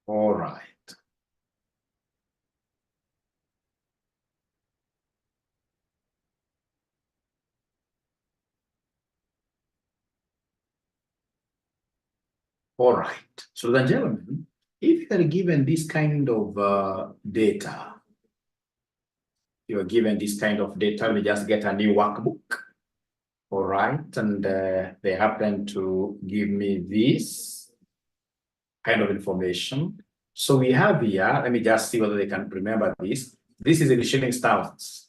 All right. All right. So, ladies and gentlemen, if you are given this kind of data, you are given this kind of data, we just get a new workbook. All right. And they happen to give me this kind of information. So we have here, let me just see whether they can remember this. This is in shillings thousands.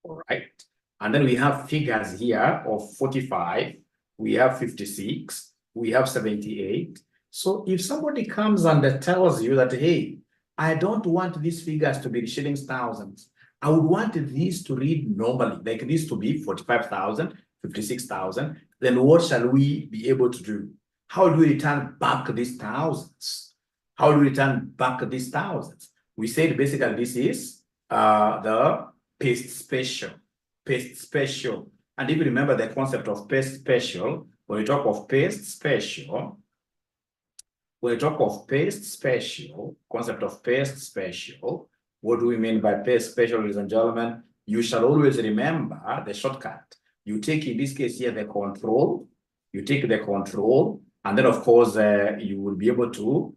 All right. And then we have figures here of 45, we have 56, we have 78. So if somebody comes and tells you that, hey, I don't want these figures to be shillings thousands, I would want these to read normally, like this to be 45,000, 56,000, then what shall we be able to do? How do we return back these thousands? How do we return back these thousands? We said basically this is the 𝒃𝒆𝒐𝒓𝒆. And if you remember the concept of 𝒃𝒆𝒐𝒓, when we talk of 𝒃𝒆𝒐𝒓, concept of 𝒃𝒆𝒐𝒓, what do we mean by 𝒃𝒆𝒐𝒓, ladies and gentlemen? You shall always remember the shortcut. You take, in this case here, the control. You take the control, and then, of course, you will be able to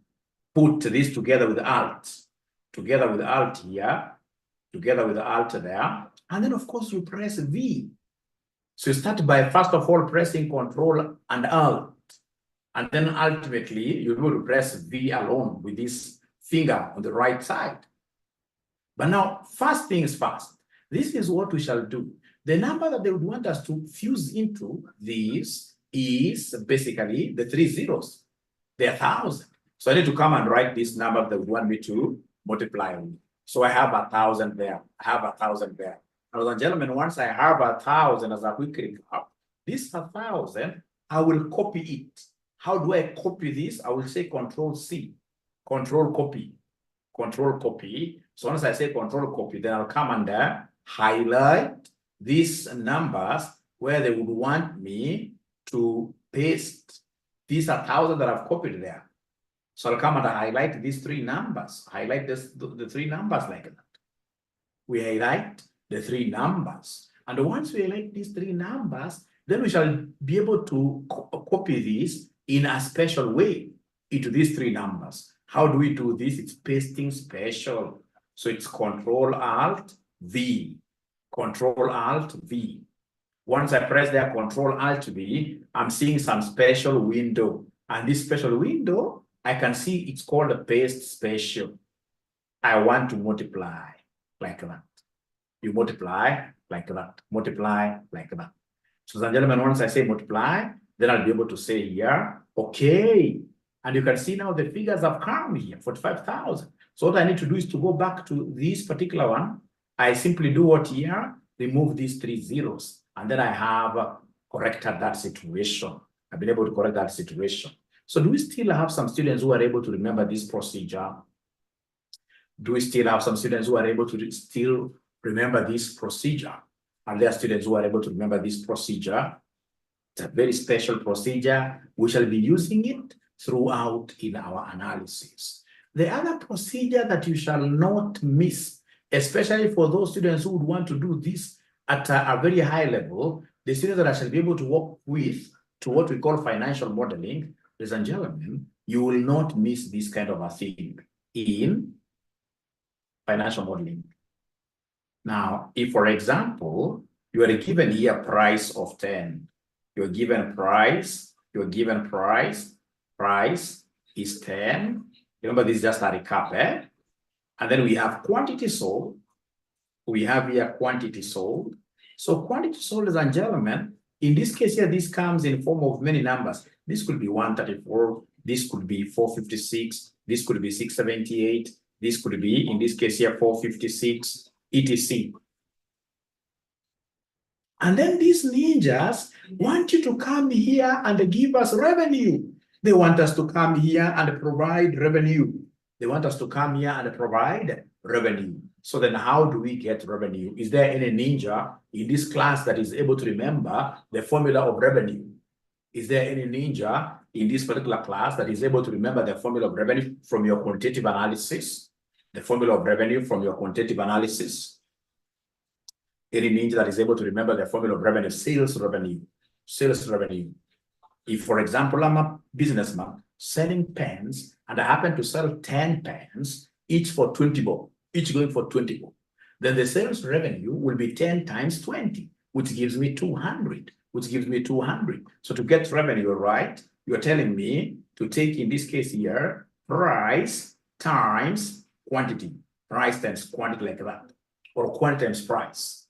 put this together with Alt. Together with Alt here, together with Alt there. And then, of course, you press V. So you start by, first of all, pressing Control and Alt. And then ultimately, you'll be able to press V alone with this finger on the right side. But now, first things first, this is what we shall do. The number that they would want us to fuse into this is basically the 3 zeros. They're 1,000. So I need to come and write this number that would want me to multiply with. So I have 1,000 there. I have 1,000 there. Ladies and gentlemen, once I have 1,000 as a quick recap, this 1,000, I will copy it. How do I copy this? I will say Control C, Control Copy, Control Copy. So once I say Control Copy, then I'll come and highlight these numbers where they would want me to paste these 1,000 that I've copied there. So I'll come and highlight these 3 numbers. Highlight the 3 numbers like that. We highlight the 3 numbers. And once we highlight these 3 numbers, then we shall be able to copy these in a special way into these 3 numbers. How do we do this? It's pasting special. So it's Control-Alt-V. Control-Alt-V. Once I press there, Control-Alt-V, I'm seeing some special window. And this special window, I can see it's called a paste special. I want to multiply like that. You multiply like that. Multiply like that. So, ladies and gentlemen, once I say multiply, then I'll be able to say here, okay. And you can see now the figures have come here, 45,000. So what I need to do is to go back to this particular one. I simply do what here? Remove these 3 zeros. And then I have corrected that situation. I've been able to correct that situation. So do we still have some students who are able to remember this procedure? Do we still have some students who are able to still remember this procedure? Are there students who are able to remember this procedure? It's a very special procedure. We shall be using it throughout in our analysis. The other procedure that you shall not miss, especially for those students who would want to do this at a very high level, the students that I shall be able to work with to what we call financial modeling, ladies and gentlemen, you will not miss this kind of a thing in financial modeling. Now, if, for example, you are given here price of 10, you're given price is 10. Remember, this is just a recap, And then we have quantity sold. We have here quantity sold. So quantity sold, ladies and gentlemen, in this case here, this comes in form of many numbers. This could be 134, this could be 456, this could be 678, this could be, in this case here, 456, etc. And then these ninjas want you to come here and give us revenue. They want us to come here and provide revenue. They want us to come here and provide revenue. So then how do we get revenue? Is there any ninja in this class that is able to remember the formula of revenue? Is there any ninja in this particular class that is able to remember the formula of revenue from your quantitative analysis? The formula of revenue from your quantitative analysis? Any ninja that is able to remember the formula of revenue, sales revenue, sales revenue. If, for example, I'm a businessman selling pens and I happen to sell 10 pens, each for 20 bob, each going for 20 bob, then the sales revenue will be 10 times 20, which gives me 200, which gives me 200. So to get revenue right, you're telling me to take, in this case here, price times quantity, price times quantity like that, or quantity times price.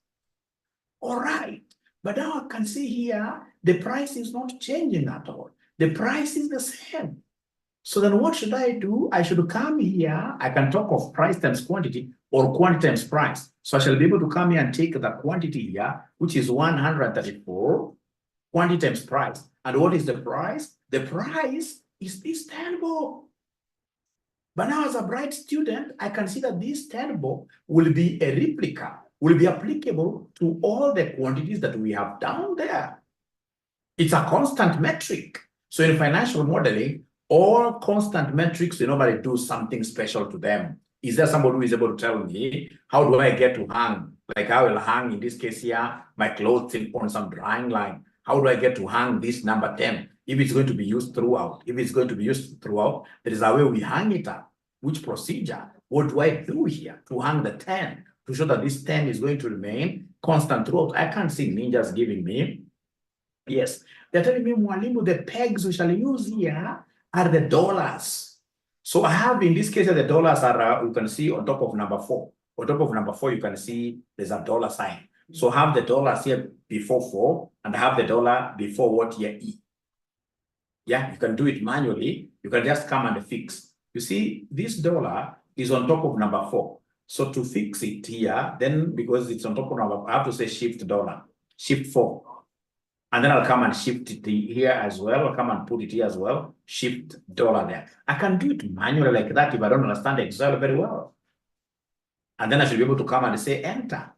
All right, but now I can see here, the price is not changing at all. The price is the same. So then what should I do? I should come here. I can talk of price times quantity or quantity times price. So I shall be able to come here and take the quantity here, which is 134, quantity times price. And what is the price? The price is this 10 bob. But now as a bright student, I can see that this 10 bob will be a replica, will be applicable to all the quantities that we have down there. It's a constant metric. So in financial modeling, all constant metrics, you normally do something special to them. Is there somebody who is able to tell me, how do I get to hang? Like I will hang, in this case here, my clothes on some drying line. How do I get to hang this number 10? If it's going to be used throughout, there is a way we hang it up. Which procedure? What do I do here to hang the 10? To show that this 10 is going to remain constant throughout. I can't see ninjas giving me. Yes, they're telling me, Mwalimu, the pegs we shall use here are the dollars. So I have, in this case, the dollars are, you can see on top of number 4. On top of number 4, you can see there's a dollar sign. So have the dollars here before 4 and have the dollar before what here, E. Yeah, you can do it manually. You can just come and fix. You see, this dollar is on top of number 4. So to fix it here, then because it's on top of number, I have to say shift dollar, shift 4. And then I'll come and shift it here as well. I'll come and put it here as well. Shift dollar there. I can do it manually like that if I don't understand Excel very well. And then I should be able to come and say enter.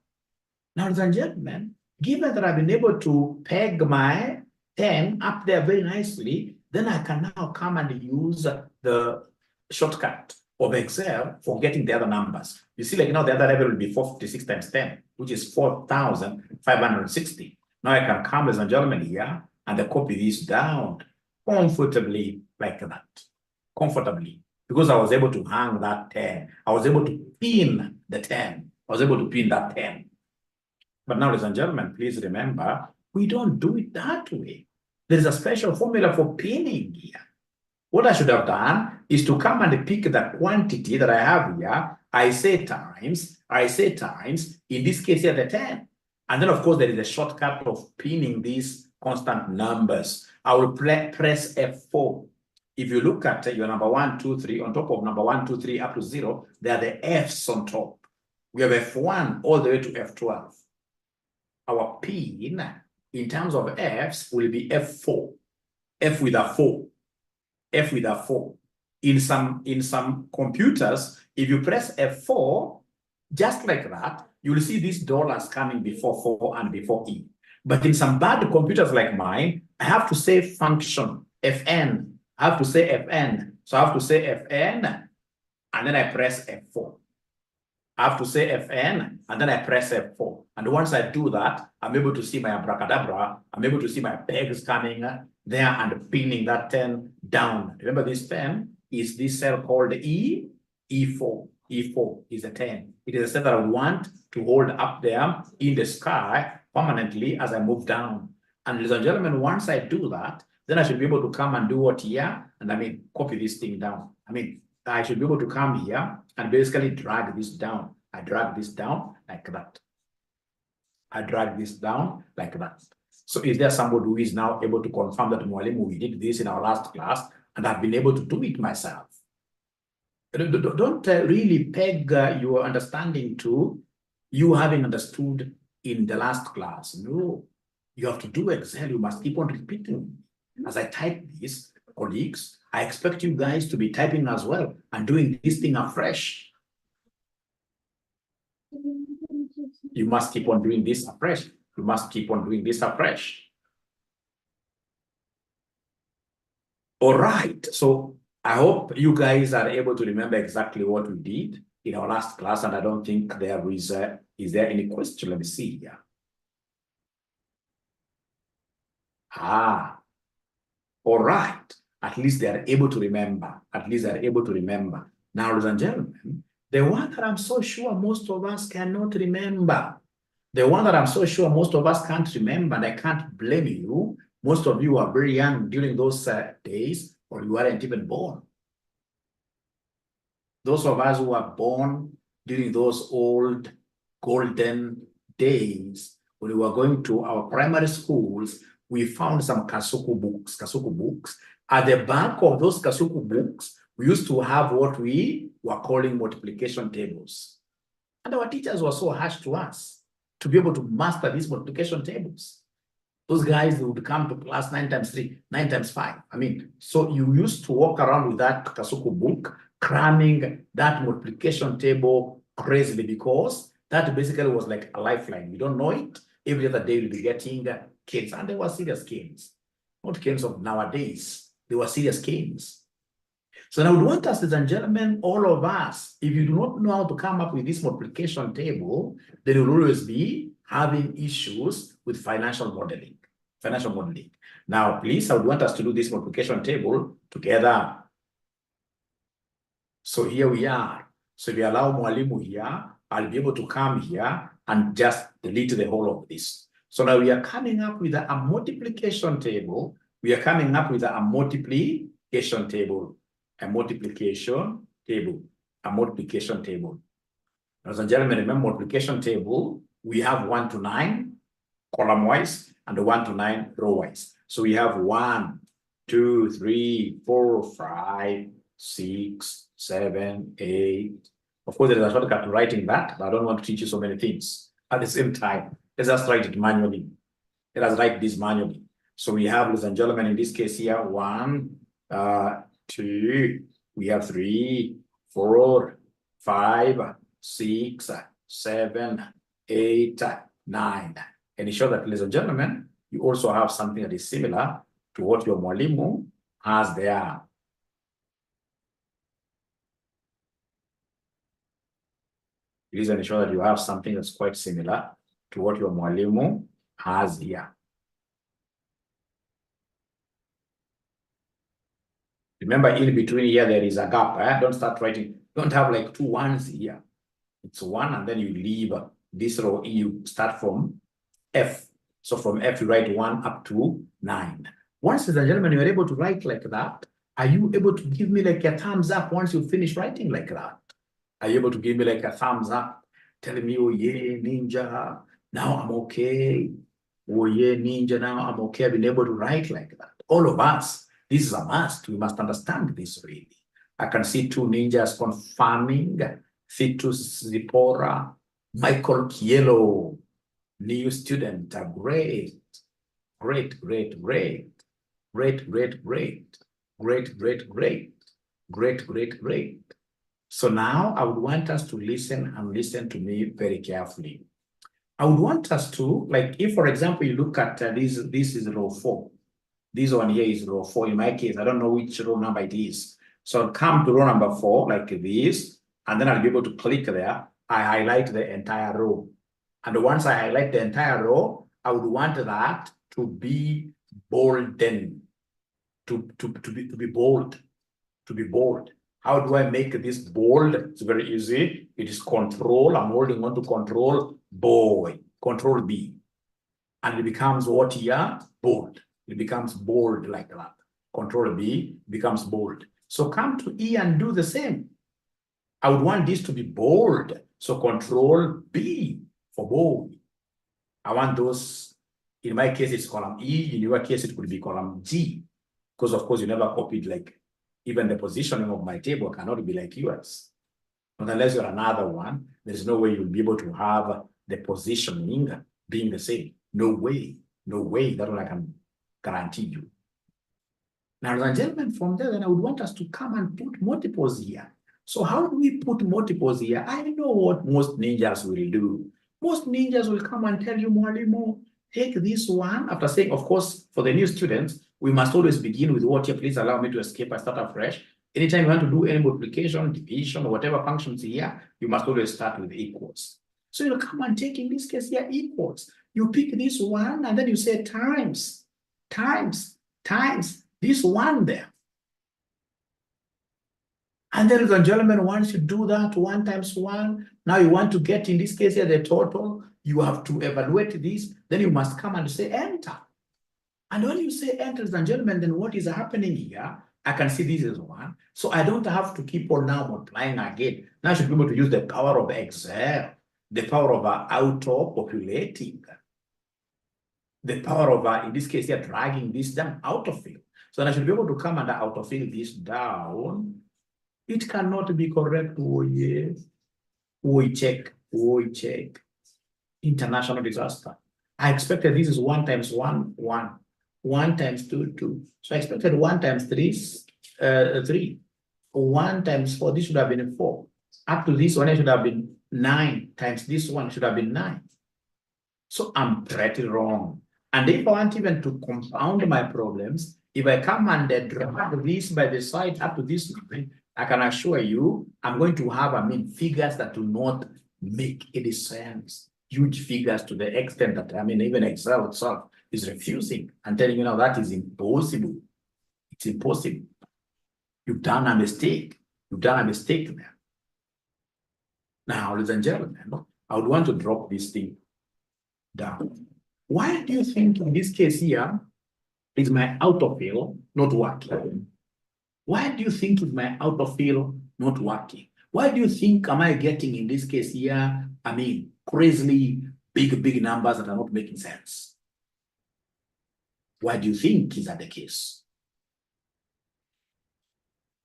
Now, ladies and gentlemen, given that I've been able to peg my 10 up there very nicely, then I can now come and use the shortcut of Excel for getting the other numbers. You see, like now the other level will be 456 times 10, which is 4,560. Now I can come, ladies and gentlemen, here and copy this down comfortably like that. Comfortably. Because I was able to hang that 10. I was able to pin the 10. I was able to pin that 10. But now, ladies and gentlemen, please remember, we don't do it that way. There is a special formula for pinning here. What I should have done is to come and pick the quantity that I have here. I say times, in this case here, the 10. And then, of course, there is a shortcut of pinning these constant numbers. I will press F4. If you look at your number 1, 2, 3, on top of number 1, 2, 3 up to 0, there are the F's on top. We have F1 all the way to F12. Our pin, in terms of F's, will be F4. F with a 4. F with a 4. In some computers, if you press F4, just like that, you will see these dollars coming before 4 and before E. But in some bad computers like mine, I have to say function, Fn. I have to say Fn. So I have to say Fn, and then I press F4. I have to say Fn, and then I press F4. And once I do that, I'm able to see my abracadabra. I'm able to see my pegs coming there and pinning that 10 down. Remember, this 10 is this cell called E, E4. E4 is a 10. It is a cell that I want to hold up there in the sky permanently as I move down. And ladies and gentlemen, once I do that, then I should be able to come and do what here? And copy this thing down. I should be able to come here and basically drag this down. I drag this down like that. I drag this down like that. So is there somebody who is now able to confirm that, Mwalimu, we did this in our last class and I've been able to do it myself? Don't really peg your understanding to you having understood in the last class. No, you have to do Excel. You must keep on repeating. As I type this, colleagues, I expect you guys to be typing as well and doing this thing afresh. You must keep on doing this afresh. You must keep on doing this afresh. All right. So I hope you guys are able to remember exactly what we did in our last class, and I don't think there is there any question? Let me see here. All right. At least they are able to remember. At least they are able to remember. Now, ladies and gentlemen, the one that I'm so sure most of us cannot remember, the one that I'm so sure most of us can't remember, and I can't blame you. Most of you are very young during those days, or you weren't even born. Those of us who were born during those old golden days, when we were going to our primary schools, we found some Kasuku books. At the back of those Kasuku books, we used to have what we were calling multiplication tables. And our teachers were so harsh to us to be able to master these multiplication tables. Those guys would come to class 9 times 3, 9 times 5. I mean, so you used to walk around with that Kasuku book, cramming that multiplication table crazily, because that basically was like a lifeline. You don't know it. Every other day you'll be getting canes, and they were serious canes. Not canes of nowadays. They were serious canes. So now I would want us, ladies and gentlemen, all of us, if you do not know how to come up with this multiplication table, then you'll always be having issues with financial modeling. Now, please, I would want us to do this multiplication table together. So here we are. So if you allow Mwalimu here, I'll be able to come here and just delete the whole of this. So now we are coming up with a multiplication table. Ladies and gentlemen, remember multiplication table, we have 1 to 9 column wise and 1 to 9 row wise. So we have 1, 2, 3, 4, 5, 6, 7, 8. Of course, there is a shortcut to writing that, but I don't want to teach you so many things at the same time. Let's just write it manually. Let us write this manually. So we have, ladies and gentlemen, in this case here, 1, 2, we have 3, 4, 5, 6, 7, 8, 9. And ensure that, ladies and gentlemen, you also have something that is similar to what your Mwalimu has there. Please ensure that you have something that's quite similar to what your Mwalimu has here. Remember, in between here, there is a gap. Don't start writing. Don't have like 2 1s here. It's 1, and then you leave this row. You start from F. So from F, you write 1 up to 9. Once, ladies and gentlemen, you're able to write like that, are you able to give me like a thumbs up once you finish writing like that? Are you able to give me like a thumbs up, telling me, oh yeah, ninja, now I'm okay. Oh yeah, ninja, now I'm okay. I've been able to write like that. All of us, this is a must. We must understand this really. I can see 2 ninjas confirming. Fetus Zipporah, Michael Kielo, new student, great. So now I would want us to listen to me very carefully. I would want us to, like, if for example, you look at this is row 4. This one here is row 4. In my case, I don't know which row number it is. So I'll come to row number 4 like this, and then I'll be able to click there. I highlight the entire row. And once I highlight the entire row, I would want that to be bolden, to be bold. How do I make this bold? It's very easy. It is control. I'm holding on to control control B. And it becomes what here? Bold. It becomes bold like that. Control B becomes bold. So come to E and do the same. I would want this to be bold. So control B for bold. I want those, in my case, it's column E. In your case, it could be column G. Because of course, you never copied, like, even the positioning of my table cannot be like yours. But unless you're another one, there's no way you'll be able to have the positioning being the same. No way. That one I can guarantee you. Now, ladies and gentlemen, from there, then I would want us to come and put multiples here. So how do we put multiples here? I know what most ninjas will do. Most ninjas will come and tell you, Mwalimu, take this one, after saying, of course, for the new students, we must always begin with what here. Please allow me to escape and start afresh. Anytime you want to do any multiplication, division, or whatever functions here, you must always start with equals. So you'll come and take, in this case here, equals. You pick this one, and then you say times, this one there. And ladies and gentlemen, once you do that, 1 times 1, now you want to get, in this case here, the total. You have to evaluate this. Then you must come and say enter. And when you say enter, ladies and gentlemen, then what is happening here? I can see this is 1. So I don't have to keep on now multiplying again. Now I should be able to use the power of Excel, the power of auto-populating, the power of, in this case here, dragging this down, autofill. So then I should be able to come and autofill this down. It cannot be correct. Oh, yes. We check. International disaster. I expected this is 1 times 1, 1. 1 times 2, 2. So I expected 1 times 3, 3. 1 times 4, this should have been 4. Up to this one, it should have been 9 times this one should have been 9. So I'm pretty wrong. And if I want even to compound my problems, if I come and drag this by the side up to this line, I can assure you, I'm going to have, figures that do not make any sense. Huge figures to the extent that, even Excel itself is refusing and telling you now that is impossible. It's impossible. You've done a mistake. You've done a mistake there. Now, ladies and gentlemen, I would want to drop this thing down. Why do you think in this case here is my autofill not working? Why do you think is my autofill not working? Why do you think am I getting in this case here, crazily big numbers that are not making sense? Why do you think is that the case?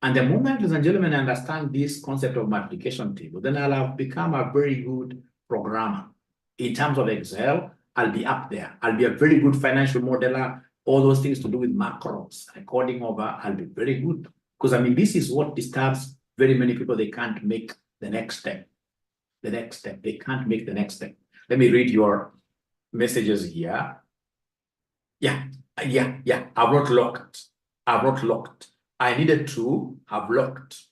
And the moment, ladies and gentlemen, I understand this concept of multiplication table, then I'll have become a very good programmer. In terms of Excel, I'll be up there. I'll be a very good financial modeler. All those things to do with macros, recording over, I'll be very good. Because this is what disturbs very many people. They can't make the next step. They can't make the next step. Let me read your messages here. Yeah. I wrote locked. I needed to have locked.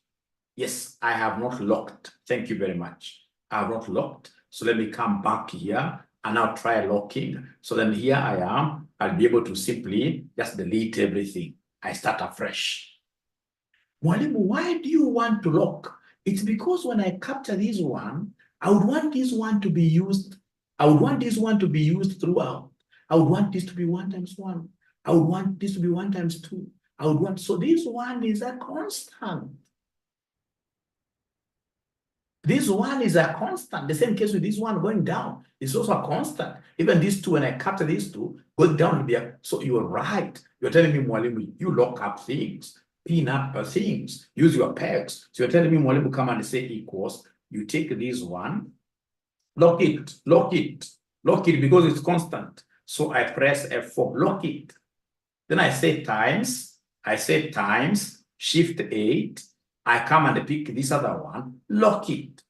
Yes, I have not locked. Thank you very much. I have not locked. So let me come back here and now try locking. So then here I am. I'll be able to simply just delete everything. I start afresh. Mwalimu, why do you want to lock? It's because when I capture this one, I would want this one to be used. I would want this one to be used throughout. I would want this to be 1 times 1. I would want this to be 1 times 2. I would want, so this one is a constant. This one is a constant. The same case with this one going down. It's also a constant. Even these two, when I capture these two, going down will be a, so you're right. You're telling me, Mwalimu, you lock up things, pin up things, use your pegs. So you're telling me, Mwalimu, come and say equals. You take this one, lock it because it's constant. So I press F4, lock it. Then I say times, shift 8. I come and pick this other one, lock it.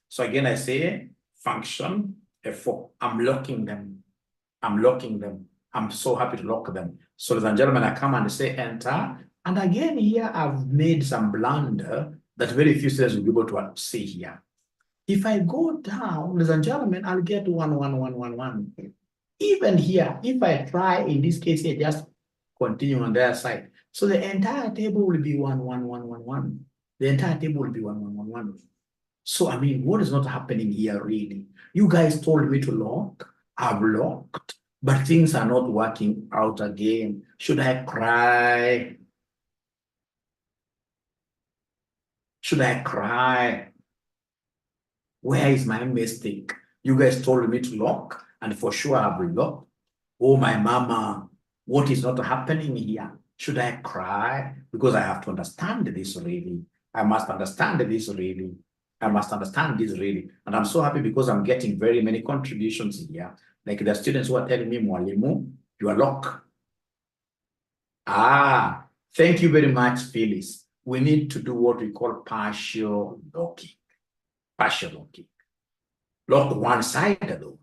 So again, I say function F4. I'm locking them. I'm so happy to lock them. So ladies and gentlemen, I come and say enter. And again, here I've made some blunder that very few students will be able to see here. If I go down, ladies and gentlemen, I'll get 1, 1, 1, 1, 1. Even here, if I try, in this case here, just continue on their side. So the entire table will be 1, 1, 1, 1, 1. The entire table will be 1, 1, 1, 1. So, what is not happening here really? You guys told me to lock, I've locked, but things are not working out again. Should I cry? Should I cry? Where is my mistake? You guys told me to lock, and for sure I've locked. Oh, my mama, what is not happening here? Should I cry? Because I have to understand this really. I must understand this really. And I'm so happy because I'm getting very many contributions here. Like the students who are telling me, Mwalimu, you are locked. Thank you very much, Phyllis. We need to do what we call partial locking. Lock one side though.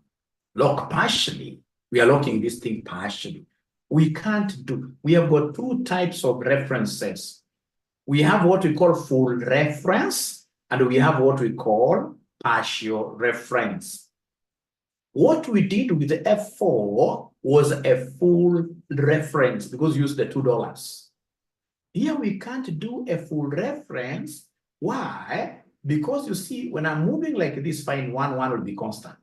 Lock partially. We are locking this thing partially. we can't do. We have got two types of references. We have what we call full reference, and we have what we call partial reference. What we did with the F4 was a full reference because we used the $2. Here we can't do a full reference. Why? Because you see, when I'm moving like this, fine, 1 will be constant.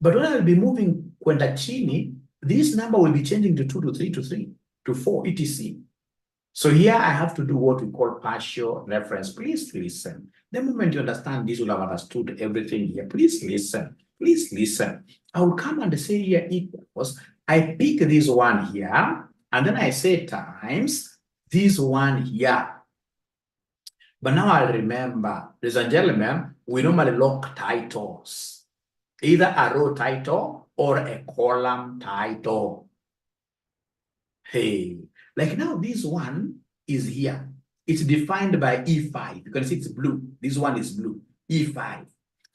But when I'll be moving kwenda chini, this number will be changing to 2 to 3 to 3 to 4, etc. So here I have to do what we call partial reference. Please listen. The moment you understand this, you'll have understood everything here. Please listen. Please listen. I will come and say here equals. I pick this one here, and then I say times this one here. But now I remember, ladies and gentlemen, we normally lock titles. Either a row title or a column title. Hey, like now this one is here. It's defined by E5. You can see it's blue. This one is blue, E5.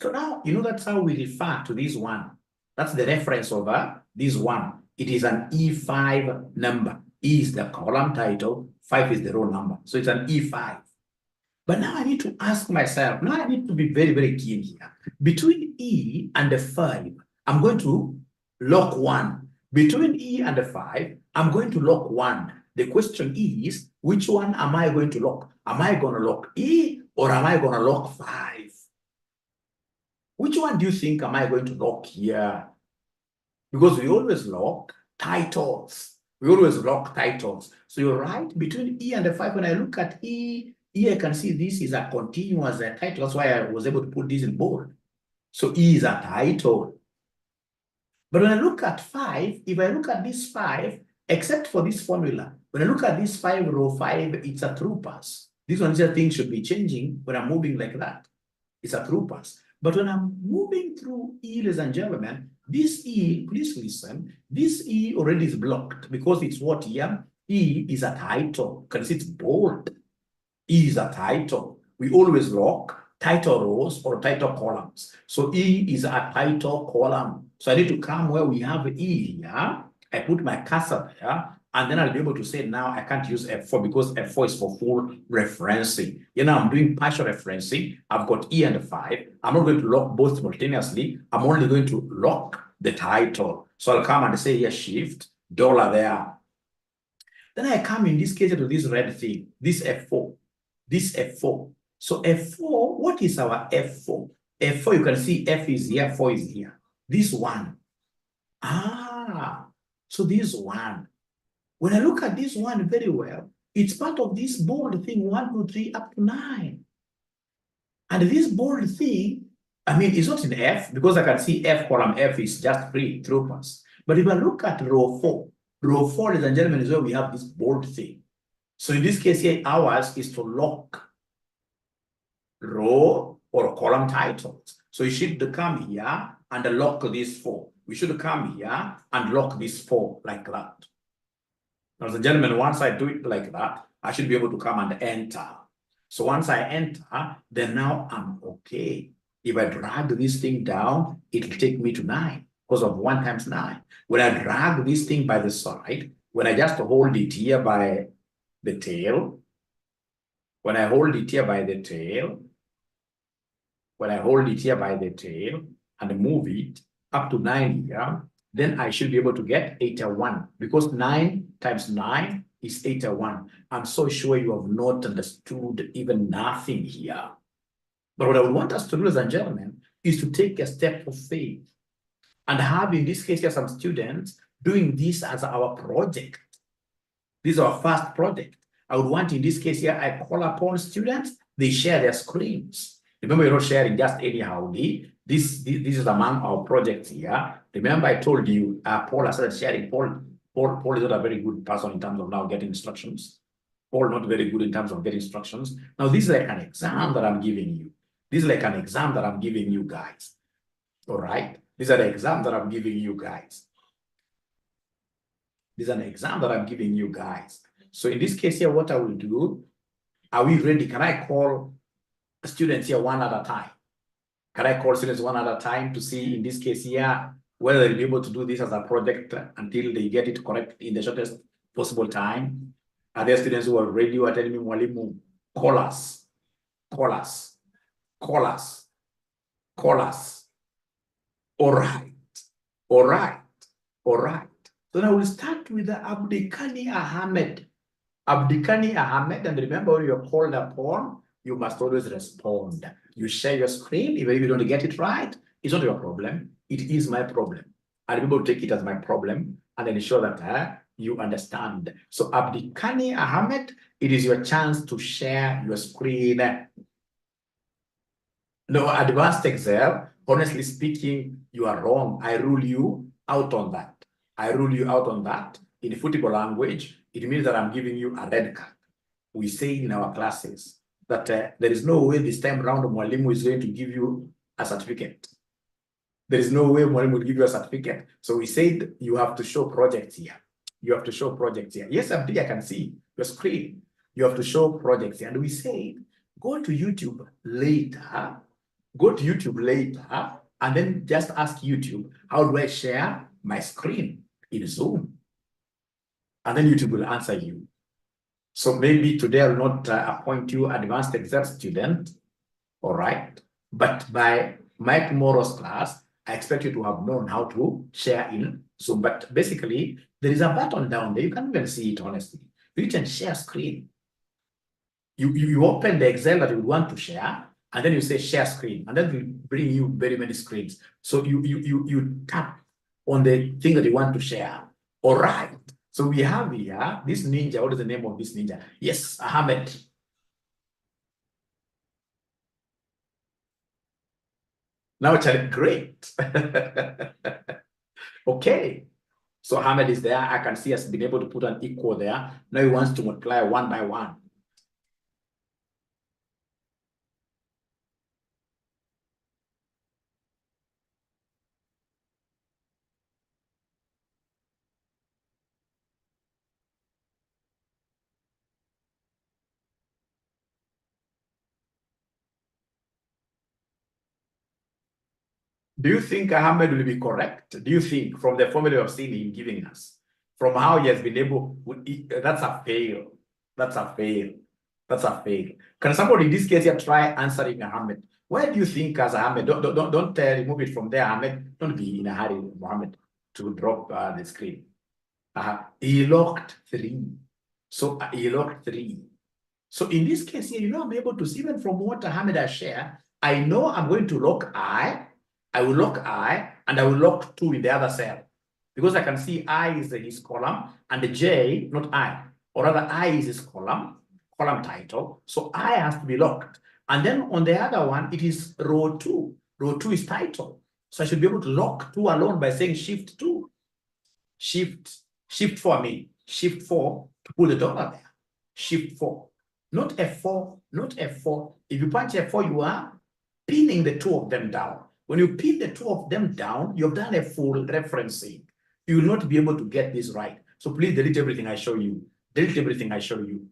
So now, you know, that's how we refer to this one. That's the reference over this one. It is an E5 number. E is the column title, 5 is the row number. So it's an E5. But now I need to ask myself, now I need to be very, very keen here. Between E and the 5, I'm going to lock 1. Between E and the 5, I'm going to lock 1. The question is, which one am I going to lock? Am I going to lock E or am I going to lock 5? Which one do you think am I going to lock here? Because we always lock titles. We always lock titles. So you're right, between E and the 5, when I look at E, I can see this is a continuous title. That's why I was able to put this in bold. So E is a title. But when I look at 5, if I look at this 5, except for this formula, when I look at this 5, row 5, it's a through pass. This one thing should be changing when I'm moving like that. It's a through pass. But when I'm moving through E, ladies and gentlemen, this E, please listen, this E already is blocked because it's what here? E is a title. Can you see it's bold? E is a title. We always lock title rows or title columns. So E is a title column. So I need to come where we have E here. I put my cursor there, and then I'll be able to say now I can't use F4 because F4 is for full referencing. You know, I'm doing partial referencing. I've got E and 5. I'm not going to lock both simultaneously. I'm only going to lock the title. So I'll come and say here shift, $ there. Then I come in this case to this red thing, this F4, this F4. So F4, what is our F4? F4, you can see F is here, 4 is here. This one. So this one. When I look at this one very well, it's part of this bold thing, 1, 2, 3, up to 9. And this bold thing, I mean, it's not in F, because I can see F, column F is just free, through pass. But if I look at row 4, ladies and gentlemen, is where we have this bold thing. So in this case here, ours is to lock row or column titles. So you should come here and lock this 4. We should come here and lock this 4 like that. Now, ladies and gentlemen, once I do it like that, I should be able to come and enter. So once I enter, then now I'm okay. If I drag this thing down, it will take me to 9 because of 1 times 9. When I drag this thing by the side, when I just hold it here by the tail, when I hold it here by the tail, when I hold it here by the tail and move it up to 9 here, then I should be able to get 81 because 9 times 9 is 81. I'm so sure you have not understood even nothing here. But what I would want us to do, ladies and gentlemen, is to take a step of faith and have, in this case, here some students doing this as our project. This is our first project. I would want, in this case here, I call upon students, they share their screens. Remember, you're not sharing just anyhow. This is among our projects here. Remember, I told you, Paul has started sharing. Paul is not a very good person in terms of now getting instructions. Paul not very good in terms of getting instructions. Now, this is like an exam that I'm giving you. This is like an exam that I'm giving you guys. All right? These are the exams that I'm giving you guys. This is an exam that I'm giving you guys. So in this case here, what I will do, are we ready? Can I call students here one at a time? Can I call students one at a time to see, in this case here, whether they'll be able to do this as a project until they get it correct in the shortest possible time. Are there students who are ready, who are telling me, Mwalimu, call us, call us, call us, call us. All right, all right, all right. So now we'll start with the 𝒃𝒆𝒐𝒓𝒆. 𝒃𝒆𝒐𝒓𝒆, and remember, when you're called upon, you must always respond. You share your screen. Even if you don't get it right, it's not your problem. It is my problem. I'll be able to take it as my problem and ensure that you understand. So 𝒃𝒆𝒐𝒓𝒆, it is your chance to share your screen. No, advanced Excel, honestly speaking, you are wrong. I rule you out on that. I rule you out on that. In football language, it means that I'm giving you a red card. We say in our classes that there is no way this time round Mwalimu is going to give you a certificate. There is no way Mwalimu will give you a certificate. So we said you have to show projects here. You have to show projects here. Yes, I can see your screen. You have to show projects here. And we said, go to YouTube later. Go to YouTube later and then just ask YouTube, how do I share my screen in Zoom? And then YouTube will answer you. So maybe today I will not appoint you advanced Excel student, all right? But by my tomorrow's class, I expect you to have known how to share in Zoom. But basically, there is a button down there. You can't even see it, honestly. You can share screen. You open the Excel that you want to share, and then you say share screen, and then it will bring you very many screens. So you tap on the thing that you want to share. All right. So we have here this ninja. What is the name of this ninja? Yes, Ahmed. Now, Charlie, great. Okay. So Ahmed is there. I can see us being able to put an equal there. Now he wants to multiply 1 by 1. Do you think Ahmed will be correct? Do you think, from the formula you have seen him giving us, from how he has been able, that's a fail. That's a fail. That's a fail. Can somebody in this case here try answering Ahmed? Where do you think, as Ahmed, don't remove it from there, Ahmed. Don't be in a hurry, Mohammed, to drop the screen. He locked 3. So he locked 3. So in this case here, I'm able to see, even from what Ahmed has shared, I know I'm going to lock I will lock I, and I will lock 2 in the other cell. Because I can see I is his column, and the J, not I. Or rather, I is his column title. So I has to be locked. And then on the other one, it is row 2. Row 2 is title. So I should be able to lock 2 alone by saying shift 2. Shift 4, I mean. Shift 4 to put the dollar there. Shift 4. Not F4, not F4. If you punch F4, you are pinning the 2 of them down. When you pin the 2 of them down, you've done a full referencing. You will not be able to get this right. So please delete everything I show you. Delete everything I show you.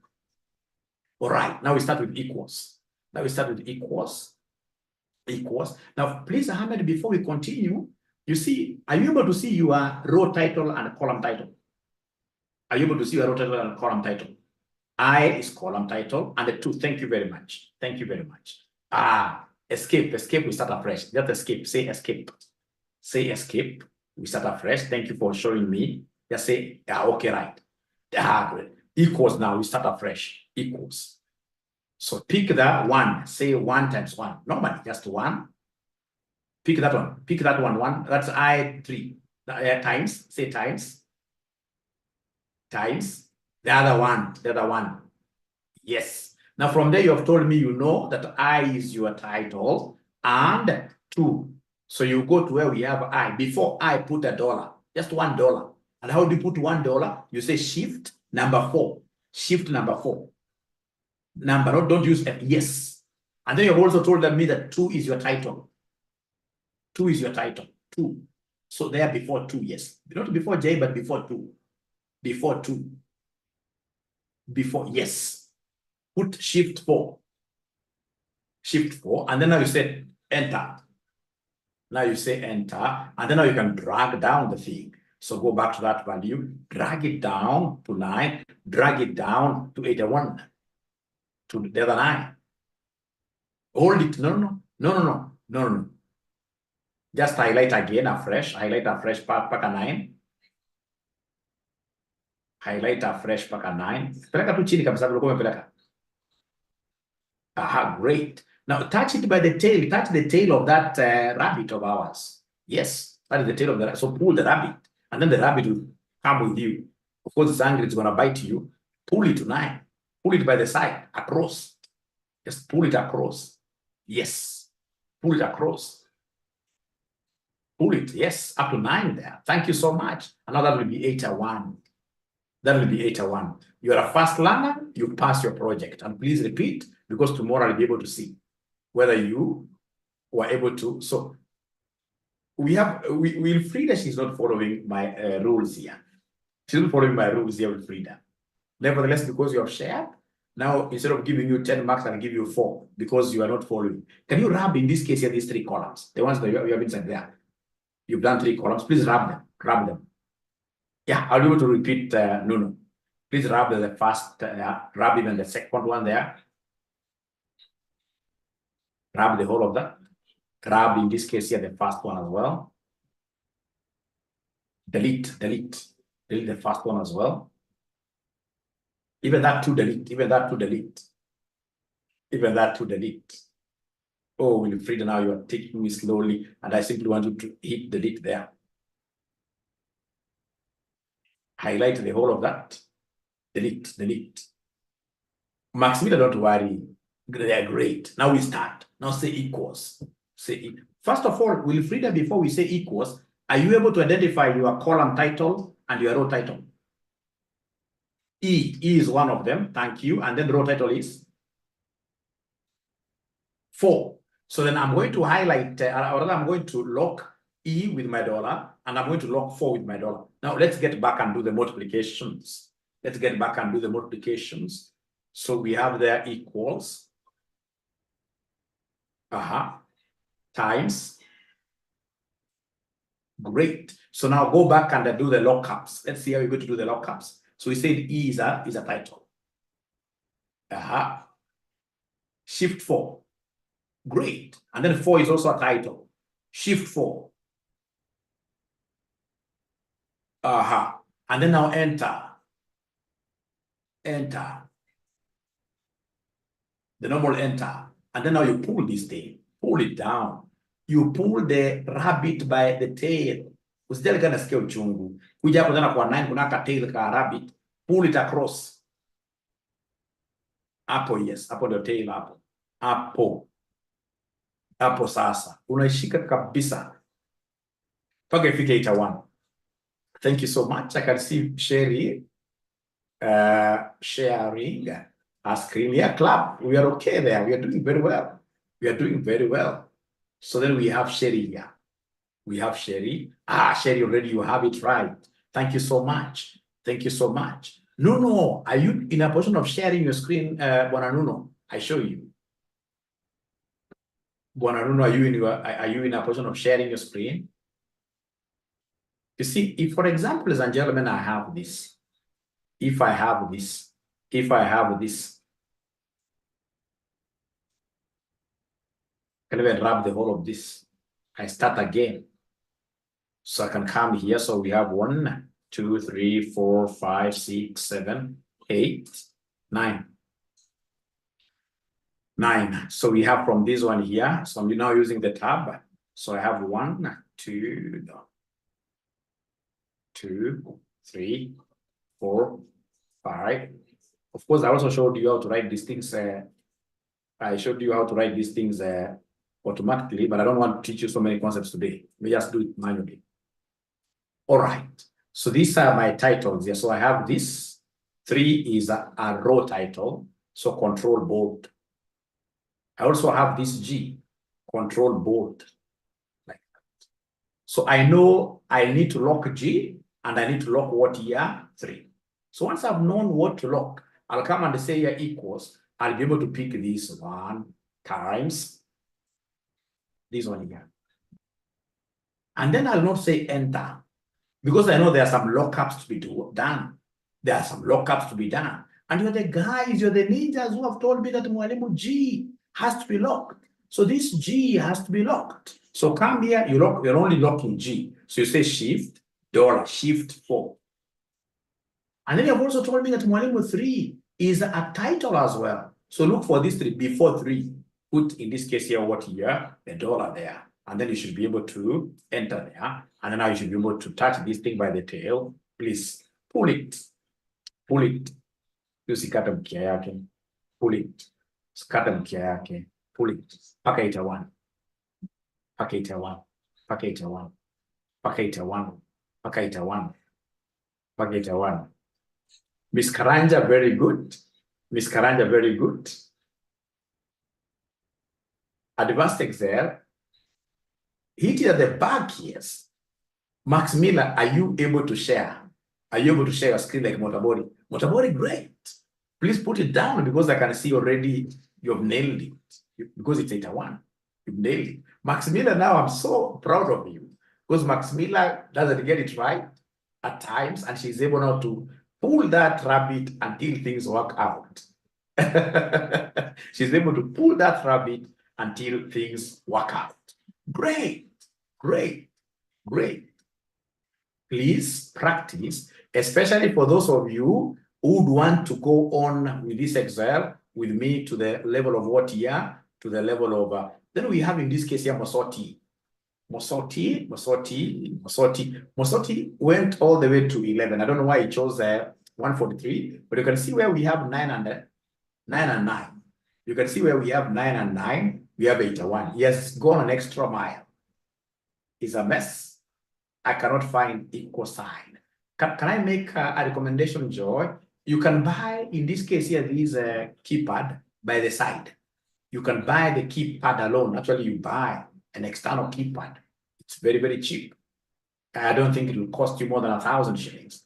All right, now we start with equals. Now we start with equals. Equals. Now, please, Ahmed, before we continue, you see, are you able to see your row title and column title? Are you able to see your row title and column title? I is column title, and the 2, thank you very much. Thank you very much. Escape, we start afresh. Just escape, say escape. Say escape, we start afresh. Thank you for showing me. Just say, okay, right. Great. Equals now, we start afresh. Equals. So pick that 1, say 1 times 1. Normally, just 1. Pick that one. Pick that one. 1. That's I 3. Times. Say times. Times. The other one. Yes. Now from there, you have told me that I is your title and 2. So you go to where we have I. Before I put $1. Just $1. And how do you put $1? You say shift number 4. Shift number 4. Number, don't use F. Yes. And then you've also told me that 2 is your title. 2 is your title. 2. So there before 2, yes. Not before J, but before 2. Before 2. Before, yes. Put shift 4. Shift 4. And then now you said enter. Now you say enter, and then now you can drag down the thing. So go back to that value, drag it down to 9, drag it down to 81, to the other 9. Hold it. No. Just highlight again afresh, paka 9. Highlight afresh paka 9. Peleka tu chini kabisa ulikuwa umepeleka. Aha, great. Now touch it by the tail. Touch the tail of that rabbit of ours. Yes, that is the tail of the rabbit. So pull the rabbit, and then the rabbit will come with you. Of course, it's angry, it's going to bite you. Pull it to 9. Pull it by the side, across. Just pull it across. Yes. Pull it across. Pull it, yes, up to 9 there. Thank you so much. And now that will be 81. That will be 81. You are a fast learner, you pass your project. And please repeat, because tomorrow I'll be able to see whether you were able to. So Wilfrida, she's not following my rules here. She's not following my rules here, Wilfrida. Nevertheless, because you have shared, now instead of giving you 10 marks, I'll give you 4 because you are not following. Can you rub, in this case here, these 3 columns? The ones that you have inside there. You've done 3 columns. Please rub them. Yeah, I'll be able to repeat no. Please rub the first, rub even the second one there. Rub the whole of that. Rub, in this case here, the first one as well. Delete the first one as well. Even that to delete. Oh, Wilfrida, now you are taking me slowly, and I simply want you to hit delete there. Highlight the whole of that. Delete. Maximilian, don't worry. They are great. Now we start. Now say equals. First of all, Wilfrida, before we say equals, are you able to identify your column title and your row title? E is one of them. Thank you. And then the row title is 4. So then I'm going to highlight, or rather I'm going to lock E with my dollar, and I'm going to lock 4 with my dollar. Now let's get back and do the multiplications. So we have there equals, times. Great. So now go back and do the lockups. Let's see how you're going to do the lockups. So we said E is a title. Shift 4. Great. And then 4 is also a title. Shift 4. And then now enter. The normal enter. And then now you pull this thing. Pull it down. You pull the rabbit by the tail. Usijali kana sikia uchungu. Kuja hapo tena kwa 9 kuna ka tail ka rabbit. Pull it across. Hapo, yes. Hapo the tail hapo. Hapo sasa. Unaishika kabisa. Paka ifike 81. Thank you so much. I can see Sherry sharing a screen. Yeah, clap. We are okay there. We are doing very well. So then we have Sherry here. Sherry, already you have it right. Thank you so much. No. Are you in a position of sharing your screen, Bwana Nuno? I show you. Bwana Nuno, are you in a position of sharing your screen? You see, if, for example, ladies and gentlemen, I have this. If I have this, can even wrap the whole of this. I start again. So I can come here. So we have 1, 2, 3, 4, 5, 6, 7, 8, 9. 9. So we have from this one here. So I'm now using the tab. So I have 1, 2, 3, 4, 5. Of course, I also showed you how to write these things. I showed you how to write these things automatically, but I don't want to teach you so many concepts today. We just do it manually. All right. So these are my titles here. So I have this. 3 is a row title. So control bold. I also have this G, control bold. Like that. So I know I need to lock G and I need to lock what here? 3. So once I've known what to lock, I'll come and say here equals. I'll be able to pick this 1 times this one here. And then I'll not say enter, because I know there are some lockups to be done. There are some lockups to be done. And you're the guys, you're the ninjas who have told me that Mwalimu G has to be locked. So this G has to be locked. So come here, you're only locking G. So you say shift, $, shift 4. And then you've also told me that Mwalimu 3 is a title as well. So look for this 3 before 3. Put in this case here what here, the $, there. And then you should be able to enter there. And then now you should be able to touch this thing by the tail. Please pull it. Pull it. Usikate mkia yake. Pull it. Usikate mkia yake. Pull it. Paka ita 1. Paka ita 1. Paka ita 1. Paka ita 1. Paka ita 1. Paka ita 1. Miss Karanja, very good. Miss Karanja, very good. Advanced Excel. Hit it at the back, yes. Max Miller, are you able to share? Are you able to share your screen like Motabori? Motabori, great. Please put it down because I can see already you've nailed it. Because it's 81. You've nailed it. Max Miller, now I'm so proud of you. Because Max Miller doesn't get it right at times, and she's able now to pull that rabbit until things work out. She's able to pull that rabbit until things work out. Great, great, great. Please practice, especially for those of you who would want to go on with this Excel with me to the level of what here, to the level of, then we have in this case here Mosoti. Mosoti went all the way to 11. I don't know why he chose 143, but you can see where we have 9 and 9. You can see where we have 9 and 9, we have 81. He has gone an extra mile. It's a mess. I cannot find equal sign. Can I make a recommendation, Joy? You can buy, in this case here, this keypad by the side. You can buy the keypad alone. Actually, you buy an external keypad. It's very, very cheap. I don't think it will cost you more than 1,000 shillings.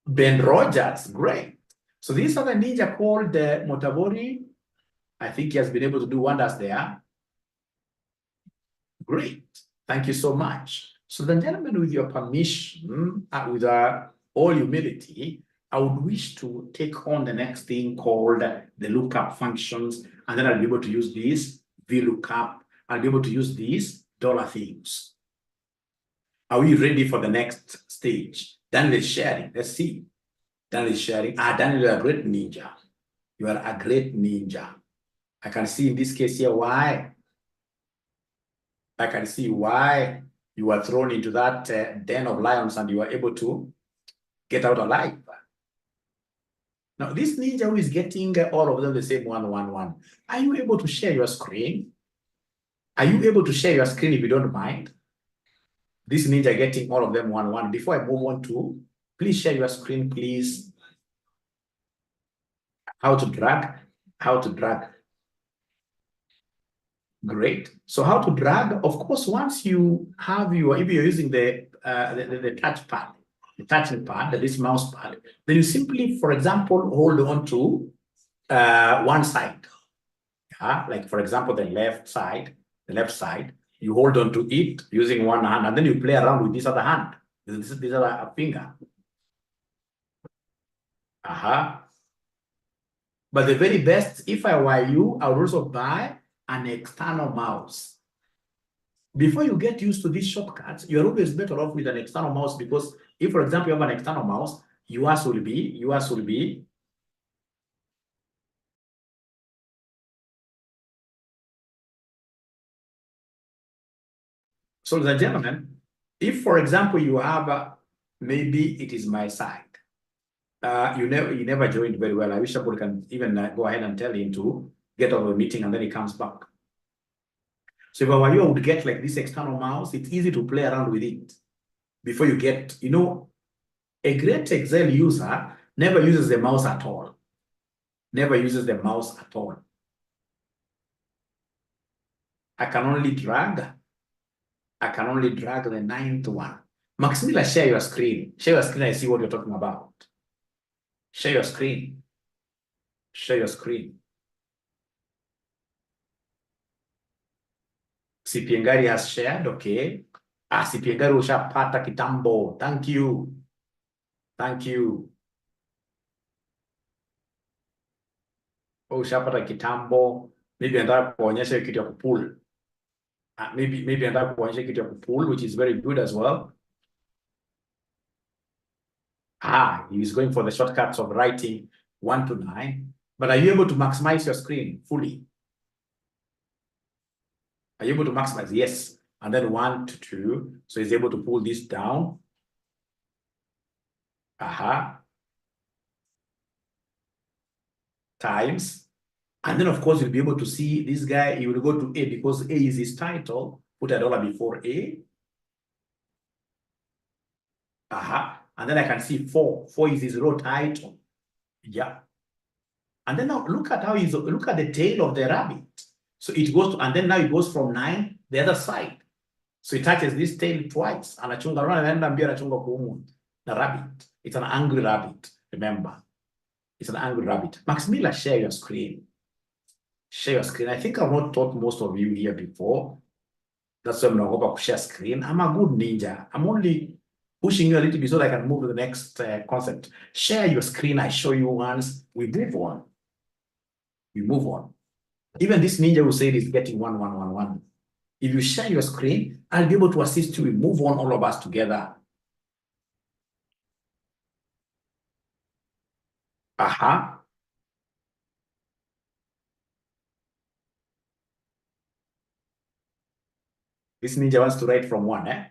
Ben Rogers, great. So this other ninja called Motabori, I think he has been able to do wonders there. Great. Thank you so much. So then, gentlemen, with your permission, with all humility, I would wish to take on the next thing called the lookup functions, and then I'll be able to use this VLOOKUP. I'll be able to use these dollar things. Are we ready for the next stage? Daniel is sharing. Let's see. Daniel is sharing. Daniel, you're a great ninja. You are a great ninja. I can see in this case here why. I can see why you were thrown into that den of lions and you were able to get out alive. Now, this ninja who is getting all of them the same 1, 1, 1. Are you able to share your screen? Are you able to share your screen if you don't mind? This ninja getting all of them 1, 1. Before I move on to, please share your screen, please. How to drag? How to drag? Great. So how to drag? Of course, once you have your, if you're using the touch pad, the touching pad, this mouse pad, then you simply, for example, hold on to one side. Like for example, the left side, you hold on to it using one hand, and then you play around with this other hand. This other finger. But the very best, if I were you, I would also buy an external mouse. Before you get used to these shortcuts, you're always better off with an external mouse, because if, for example, you have an external mouse, yours will be so, ladies and gentlemen, if, for example, you have maybe it is my side. You never joined very well. I wish somebody can even go ahead and tell him to get out of the meeting and then he comes back. So if I were you, I would get like this external mouse. It's easy to play around with it before you get, a great Excel user never uses the mouse at all. Never uses the mouse at all. I can only drag the 9th one. Maximila, share your screen. Share your screen. I see what you're talking about. Share your screen. Share your screen. 𝒕𝒐𝒏𝒊𝒈𝒕 has shared, okay. 𝒕𝒐𝒏𝒊𝒈 ushapata kitambo. Thank you. Thank you. Ushapata kitambo. Maybe anataka kuonyesha kitu ya kupull. Maybe anataka kuonyesha kitu ya kupull, which is very good as well. He is going for the shortcuts of writing 1 to 9. But are you able to maximize your screen fully? Are you able to maximize? Yes. And then 1 to 2. So he's able to pull this down. Times. And then, of course, you'll be able to see this guy. He will go to A because A is his title. Put a dollar before A. And then I can see 4. 4 is his row title. Yeah. And then now look at how look at the tail of the rabbit. So it goes to, and then now it goes from 9 the other side. So it touches this tail twice. Anachunga anaenda mbio anachunga kuumu. The rabbit. It's an angry rabbit. Remember. It's an angry rabbit. Maximilla, share your screen. Share your screen. I think I've not taught most of you here before. That's why I'm not going to share screen. I'm a good ninja. I'm only pushing you a little bit so that I can move to the next concept. Share your screen. I show you once. We move on. We move on. Even this ninja who said is getting 1, 1, 1, 1. If you share your screen, I'll be able to assist you. We move on, all of us together. This ninja wants to write from 1, eh?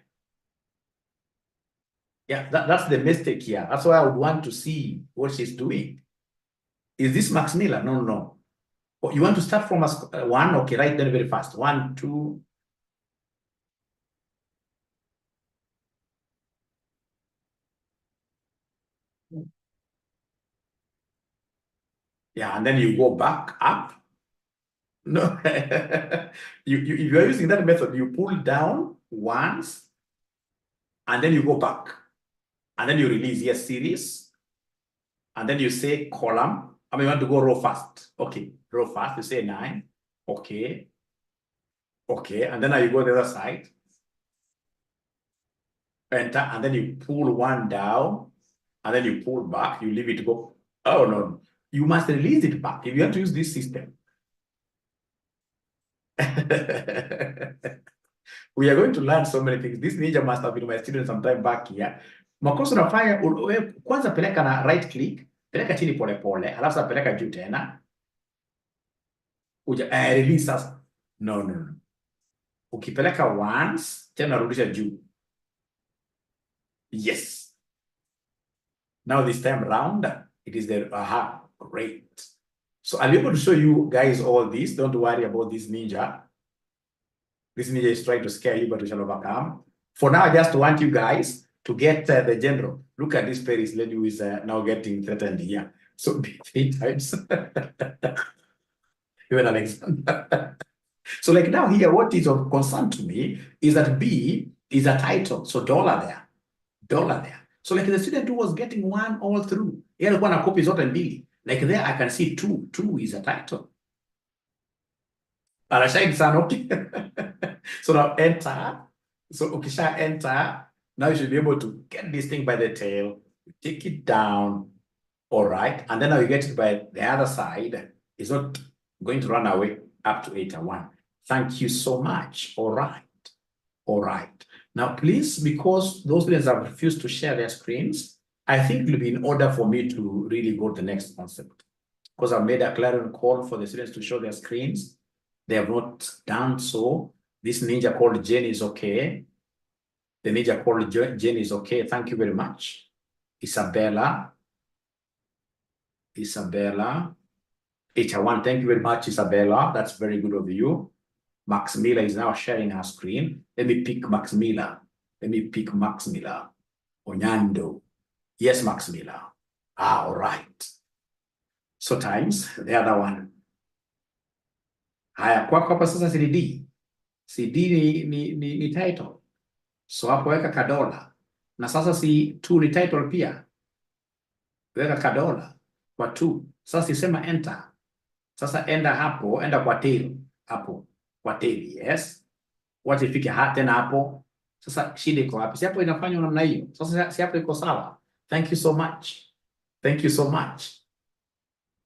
Yeah, that's the mistake here. That's why I would want to see what she's doing. Is this Maximilla? No, no. Oh, you want to start from 1? Okay, write then very fast. 1, 2. Yeah, and then you go back up. No, if you are using that method, you pull down once, and then you go back, and then you release, yes, series, and then you say column. I mean, you want to go row first. Okay, row first, you say 9. Okay. Okay, and then now you go the other side. Enter, and then you pull 1 down, and then you pull back, you leave it go. Oh, no. You must release it back if you have to use this system. We are going to learn so many things. This ninja must have been my student sometime back here. Makosa unafanya kwanza peleka na right click, peleka chini pole pole, alafu sasa peleka juu tena. Release sasa. No, no, no. Ukipeleka once, tena rudisha juu. Yes. Now this time round, it is the great. So I'll be able to show you guys all this. Don't worry about this ninja. This ninja is trying to scare you, but we shall overcome. For now, I just want you guys to get the general. Look at this Paris lady who is now getting threatened here. So 3 times. Even Alexander. So like now here, what is of concern to me is that B is a title. So dollar there. Dollar there. So like the student who was getting 1 all through. Here, one copy zote mbili. Like there, I can see 2. 2 is a title. So now enter. So ukisha enter, now you should be able to get this thing by the tail. You take it down. All right. And then now you get it by the other side. It's not going to run away up to 8 and 1. Thank you so much. All right. All right. Now, please, because those students have refused to share their screens, I think it will be in order for me to really go to the next concept. Because I've made a clarion call for the students to show their screens. They have not done so. This ninja called Jane is okay. The ninja called Jane is okay. Thank you very much. Isabella. Isabella. H1, thank you very much, Isabella. That's very good of you. Maximilla is now sharing her screen. Let me pick Maximilla. Let me pick Maximilla. Onyando. Yes, Maximilla. All right. So times the other one. Haya, kwako hapa sasa CD. CD ni title. So hapo weka kadola. Na sasa si 2 ni title pia. Weka kadola kwa 2. Sasa sisema enter. Sasa enda hapo, enda kwa tail. Hapo, kwa tail, yes. wacha ifike tena hapo. Sasa shida iko wapi? Si hapo inafanywa namna hiyo. Sasa si hapo iko sawa. Thank you so much. Thank you so much.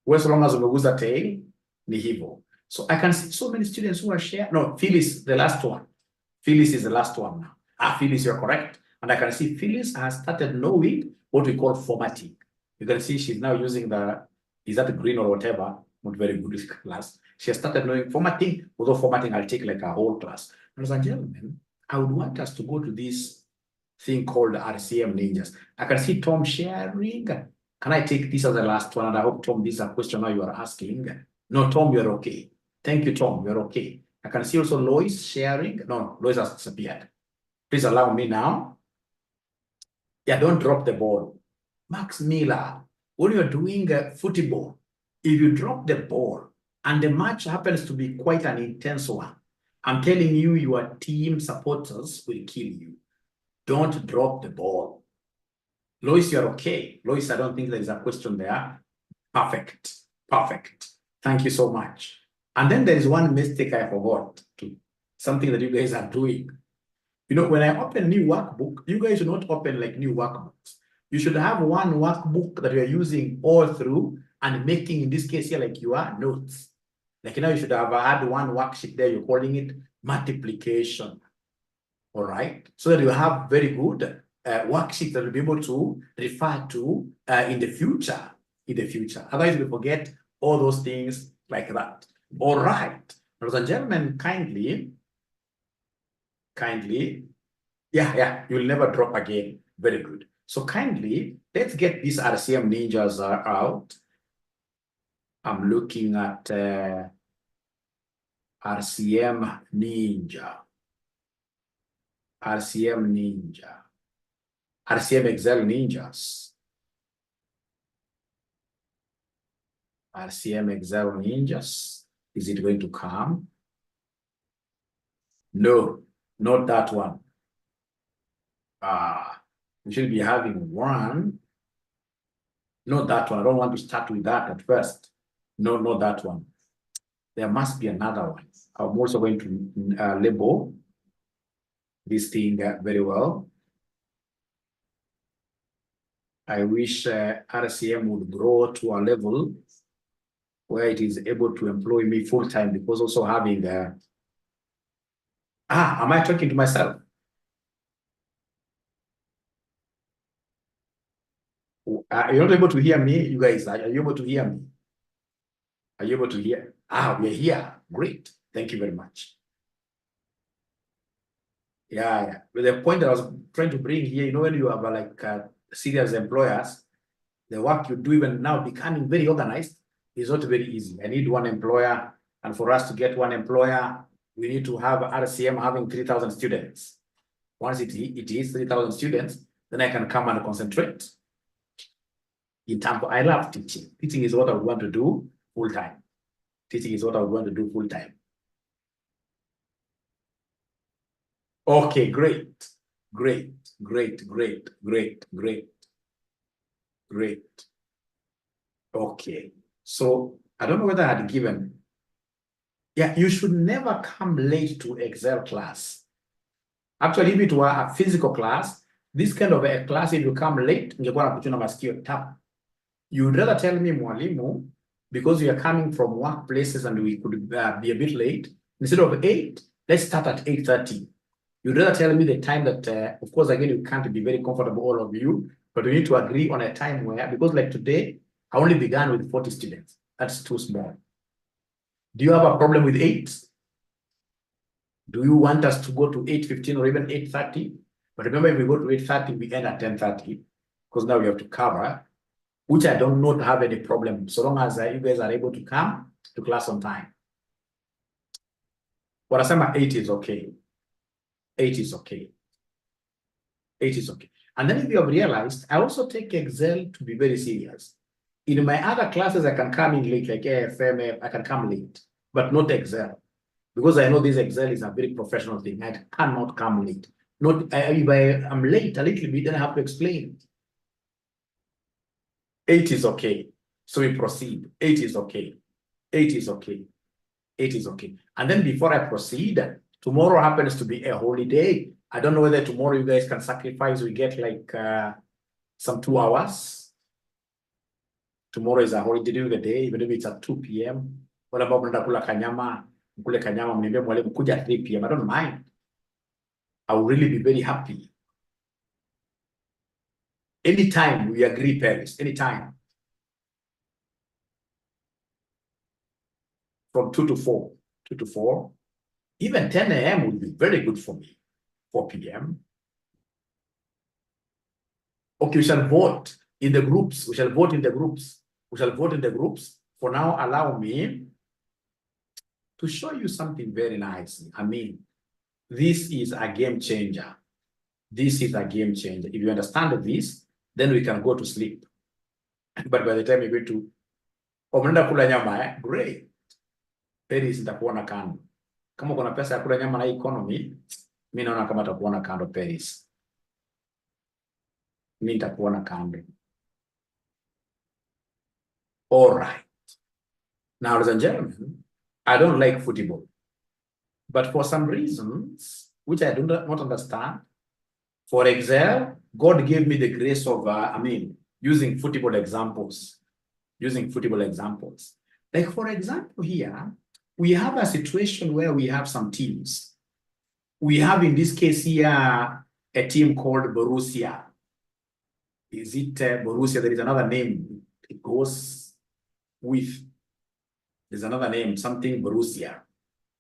Well, so long as umeguza tail, ni hivyo. So I can see so many students who are sharing. No, Phyllis, the last one. Phyllis is the last one now. Phyllis, you're correct. And I can see Phyllis has started knowing what we call formatting. You can see she's now using is that green or whatever? Not very good class. She has started knowing formatting, although formatting I'll take like a whole class. Ladies and gentlemen, I would want us to go to this thing called RCM Ninjas. I can see Tom sharing. Can I take this as the last one? And I hope, Tom, this is a question now you are asking. No, Tom, you're okay. Thank you, Tom, you're okay. I can see also Lois sharing. No, Lois has disappeared. Please allow me now. Yeah, don't drop the ball. Max Miller, when you're doing football, if you drop the ball and the match happens to be quite an intense one, I'm telling you, your team supporters will kill you. Don't drop the ball. Lois, you're okay. Lois, I don't think there is a question there. Perfect. Perfect. Thank you so much. And then there is one mistake I forgot to, something that you guys are doing. You know, when I open new workbook, you guys should not open like new workbooks. You should have one workbook that you're using all through and making, in this case here, like your notes. Like now you should have had one worksheet there, you're calling it multiplication. All right. So that you have very good worksheets that you'll be able to refer to in the future. Otherwise, we forget all those things like that. All right. Ladies and gentlemen, kindly, yeah, you'll never drop again. Very good. So kindly, let's get these RCM ninjas out. I'm looking at RCM Ninja. RCM Excel Ninjas. RCM Excel Ninjas. Is it going to come? No, not that one. We should be having one. Not that one. I don't want to start with that at first. No, not that one. There must be another one. I'm also going to label this thing very well. I wish RCM would grow to a level where it is able to employ me full-time, because also having am I talking to myself? You're not able to hear me, you guys. Are you able to hear me? Are you able to hear? We're here. Great. Thank you very much. Yeah. But the point that I was trying to bring here, you know, when you have like serious employers, the work you do even now becoming very organized is not very easy. I need one employer, and for us to get one employer, we need to have RCM having 3,000 students. Once it is 3,000 students, then I can come and concentrate. In terms of, I love teaching. Teaching is what I want to do full-time. Teaching is what I want to do full-time. Okay, great. Okay, so I don't know whether I had given. Yeah, you should never come late to Excel class. Actually, if it were a physical class, this kind of a class, if you come late, you'd rather tell me, mwalimu, because we are coming from workplaces and we could be a bit late, instead of 8, let's start at 8:30. You'd rather tell me the time that, of course, again, you can't be very comfortable, all of you, but we need to agree on a time where, because like today, I only began with 40 students. That's too small. Do you have a problem with 8? Do you want us to go to 8:15 or even 8:30? But remember, if we go to 8:30, we end at 10:30, because now we have to cover, which I don't not have any problem, so long as you guys are able to come to class on time. What I say, 8 is okay. 8 is okay. 8 is okay. And then if you have realized, I also take Excel to be very serious. In my other classes, I can come in late, like AFM, I can come late, but not Excel. Because I know this Excel is a very professional thing. I cannot come late. Not if I am late a little bit, then I have to explain. 8 is okay. So we proceed. 8 is okay. 8 is okay. 8 is okay. And then before I proceed, Tomorrow happens to be a holiday. I don't know whether tomorrow you guys can sacrifice. We get like some 2 hours. Tomorrow is a holiday during the day, even if it's at 2 p.m. What about kula kanyama? Kule kanyama mniambia mwalimu kuja at 3 p.m. I don't mind. I will really be very happy. Anytime we agree, Paris, anytime. From 2 to 4. 2 to 4. Even 10 a.m. would be very good for me. 4 p.m. Okay, we shall vote in the groups. We shall vote in the groups. We shall vote in the groups. For now, allow me to show you something very nice. I mean, this is a game changer. This is a game changer. If you understand this, then we can go to sleep. But by the time you're going to omenda kula nyama, great. Paris itakuona kando. Kama kuna pesa ya kula nyama na economy, mimi naona kama takuona kando Paris. Mimi nitakuona kando. All right. Now, ladies and gentlemen, I don't like football. But for some reasons, which I do not understand, for Excel, God gave me the grace of, using football examples. Using football examples. Like, for example, here, we have a situation where we have some teams. We have, in this case here, a team called Borussia. Is it Borussia? There is another name. It goes with, there's another name, something Borussia.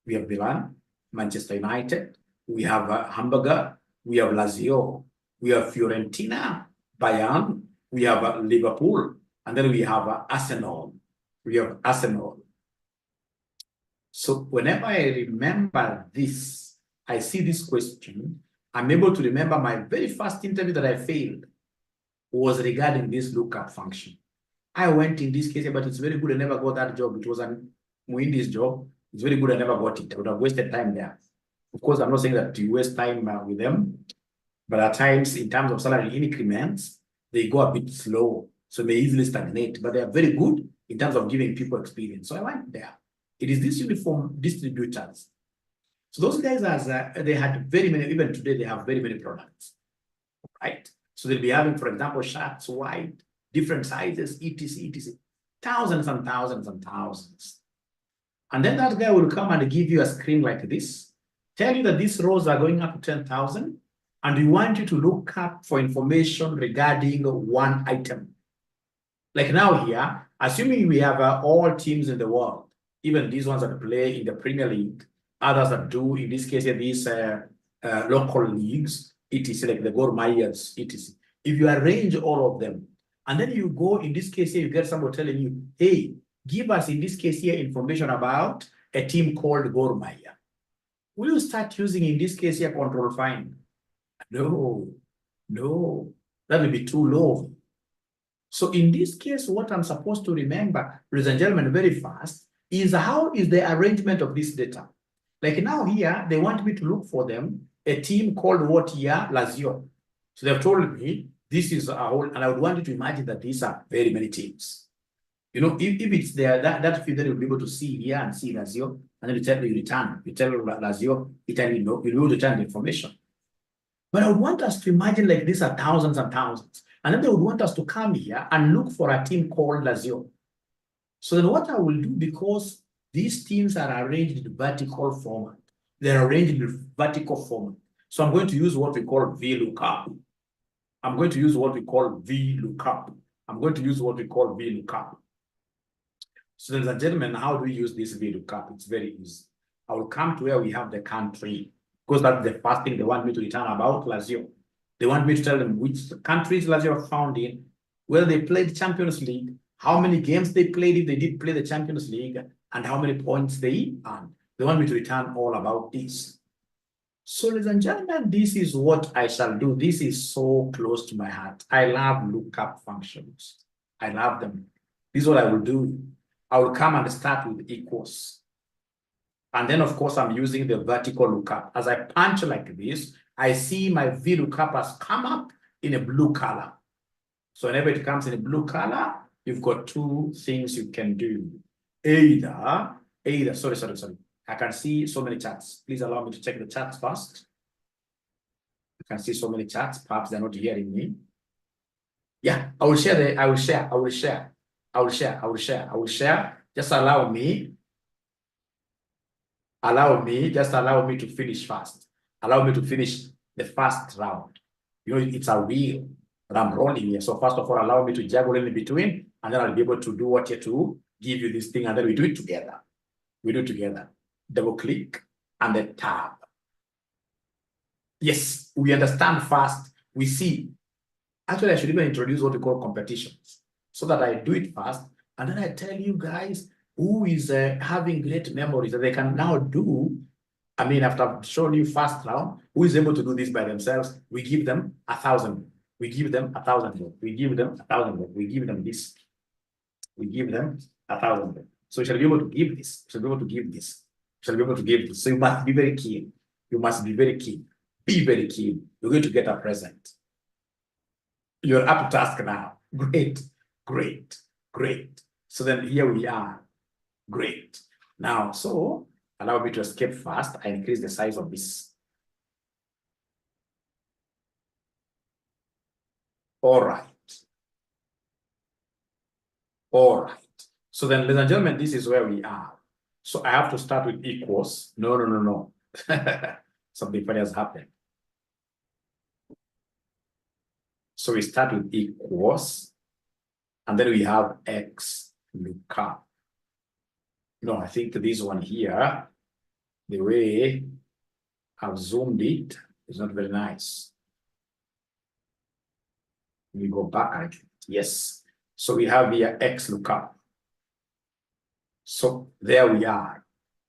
We have Milan, Manchester United. We have Hamburger. We have Lazio. We have Fiorentina, Bayern. We have Liverpool. And then we have Arsenal. We have Arsenal. So whenever I remember this, I see this question, I'm able to remember my very first interview that I failed was regarding this lookup function. I went in this case, but it's very good I never got that job. It was an Muindi's job. It's very good I never got it. I would have wasted time there. Of course, I'm not saying that you waste time with them, but at times, in terms of salary increments, they go a bit slow. So they easily stagnate, but they are very good in terms of giving people experience. So I went there. It is these uniform distributors. So those guys, they had very many, even today, they have very many products, right? So they'll be having, for example, shirts, white, different sizes, etc., etc., thousands and thousands and thousands. And then that guy will come and give you a screen like this, tell you that these rows are going up to 10,000, and we want you to look up for information regarding one item. Like now here, assuming we have all teams in the world, even these ones that play in the Premier League, others that do, in this case, these local leagues, etc., like the 𝒃𝒆𝒊𝒈𝒕, etc. If you arrange all of them, and then you go, in this case here, you get somebody telling you, hey, give us, in this case here, information about a team called 𝒃𝒆𝒊𝒈𝒕. Will you start using, in this case here, control find? No, no, that will be too low. So in this case, what I'm supposed to remember, ladies and gentlemen, very fast, is how is the arrangement of this data. Like now here, they want me to look for them, a team called what here? Lazio. So they've told me this is a whole, and I would want you to imagine that these are very many teams. You know, if it's there, that field, then you'll be able to see here and see Lazio, and then you tell Lazio, you'll be able to return the information. But I would want us to imagine like these are thousands and thousands. And then they would want us to come here and look for a team called Lazio. So then what I will do, because these teams are arranged in vertical format, they're arranged in vertical format. So I'm going to use what we call VLOOKUP. I'm going to use what we call VLOOKUP. I'm going to use what we call VLOOKUP. So ladies and gentlemen, how do we use this VLOOKUP? It's very easy. I will come to where we have the country, because that's the first thing they want me to return about Lazio. They want me to tell them which countries Lazio are found in, whether they played Champions League, how many games they played if they did play the Champions League, and how many points they earned. They want me to return all about this. So ladies and gentlemen, this is what I shall do. This is so close to my heart. I love lookup functions. I love them. This is what I will do. I will come and start with equals. And then, of course, I'm using the vertical lookup. As I punch like this, I see my VLOOKUP has come up in a blue color. So whenever it comes in a blue color, you've got two things you can do. Sorry. I can see so many charts. Please allow me to check the charts first. I can see so many charts. Perhaps they're not hearing me. Yeah, I will share. Just allow me. Just allow me to finish fast. Allow me to finish the first round. You know, it's a wheel that I'm rolling here. So first of all, allow me to juggle in between, and then I'll be able to do what you to give you this thing, and then we do it together. We do it together. Double click and then tab. Yes, we understand fast. We see. Actually, I should even introduce what we call competitions so that I do it fast, and then I tell you guys who is having great memories that they can now do. I mean, after I've shown you first round, who is able to do this by themselves? We give them 1,000. We give them 1,000. We give them 1,000. We give them this. We give them 1,000. So you shall be able to give this. You shall be able to give this. You shall be able to give this. So you must be very keen. You must be very keen. Be very keen. You're going to get a present. You're up to task now. Great, great, great. So then here we are. Great. Now, so allow me to escape fast. I increase the size of this. All right. All right. So then, ladies and gentlemen, this is where we are. So I have to start with equals. No. Something funny has happened. So we start with equals, and then we have X lookup. No, I think this one here, the way I've zoomed it is not very nice. We go back. Yes. So we have here X lookup. So there we are.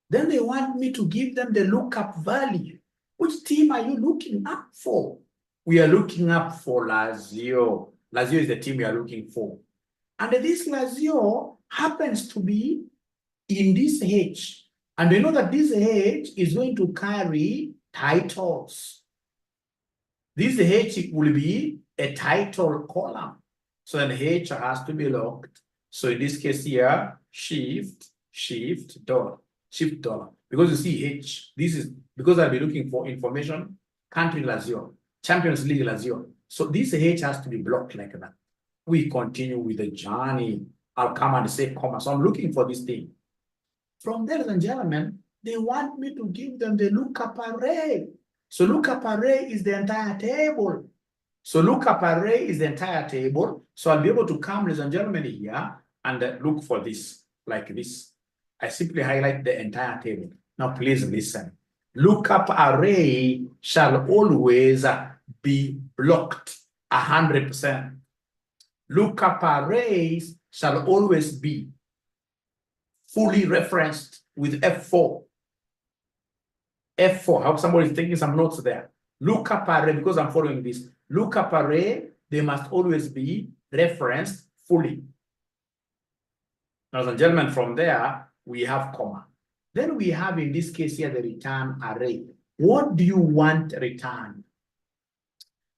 Then they want me to give them the lookup value. Which team are you looking up for? We are looking up for 𝐻𝐅𝅅𝐄𝐑. 𝐻𝐷 is the team we are looking for. And this 𝐻𝐷 happens to be in this H. And we know that this H is going to carry titles. This H will be a title column. So then H has to be locked. So in this case here, shift $. Because you see H, this is because I'll be looking for information, country 𝐻𝐷, Champions League 𝐻𝐷. So this H has to be blocked like that. We continue with the journey. I'll come and say comma. So I'm looking for this thing. From there, ladies and gentlemen, they want me to give them the lookup array. So lookup array is the entire table. So lookup array is the entire table. So I'll be able to come, ladies and gentlemen, here and look for this, like this. I simply highlight the entire table. Now, please listen. Lookup array shall always be blocked 100%. Lookup arrays shall always be fully referenced with F4. F4. I hope somebody is taking some notes there. Lookup array, because I'm following this. Lookup array, they must always be referenced fully. Now, ladies and gentlemen, from there, we have comma. Then we have, in this case here, the return array. What do you want returned?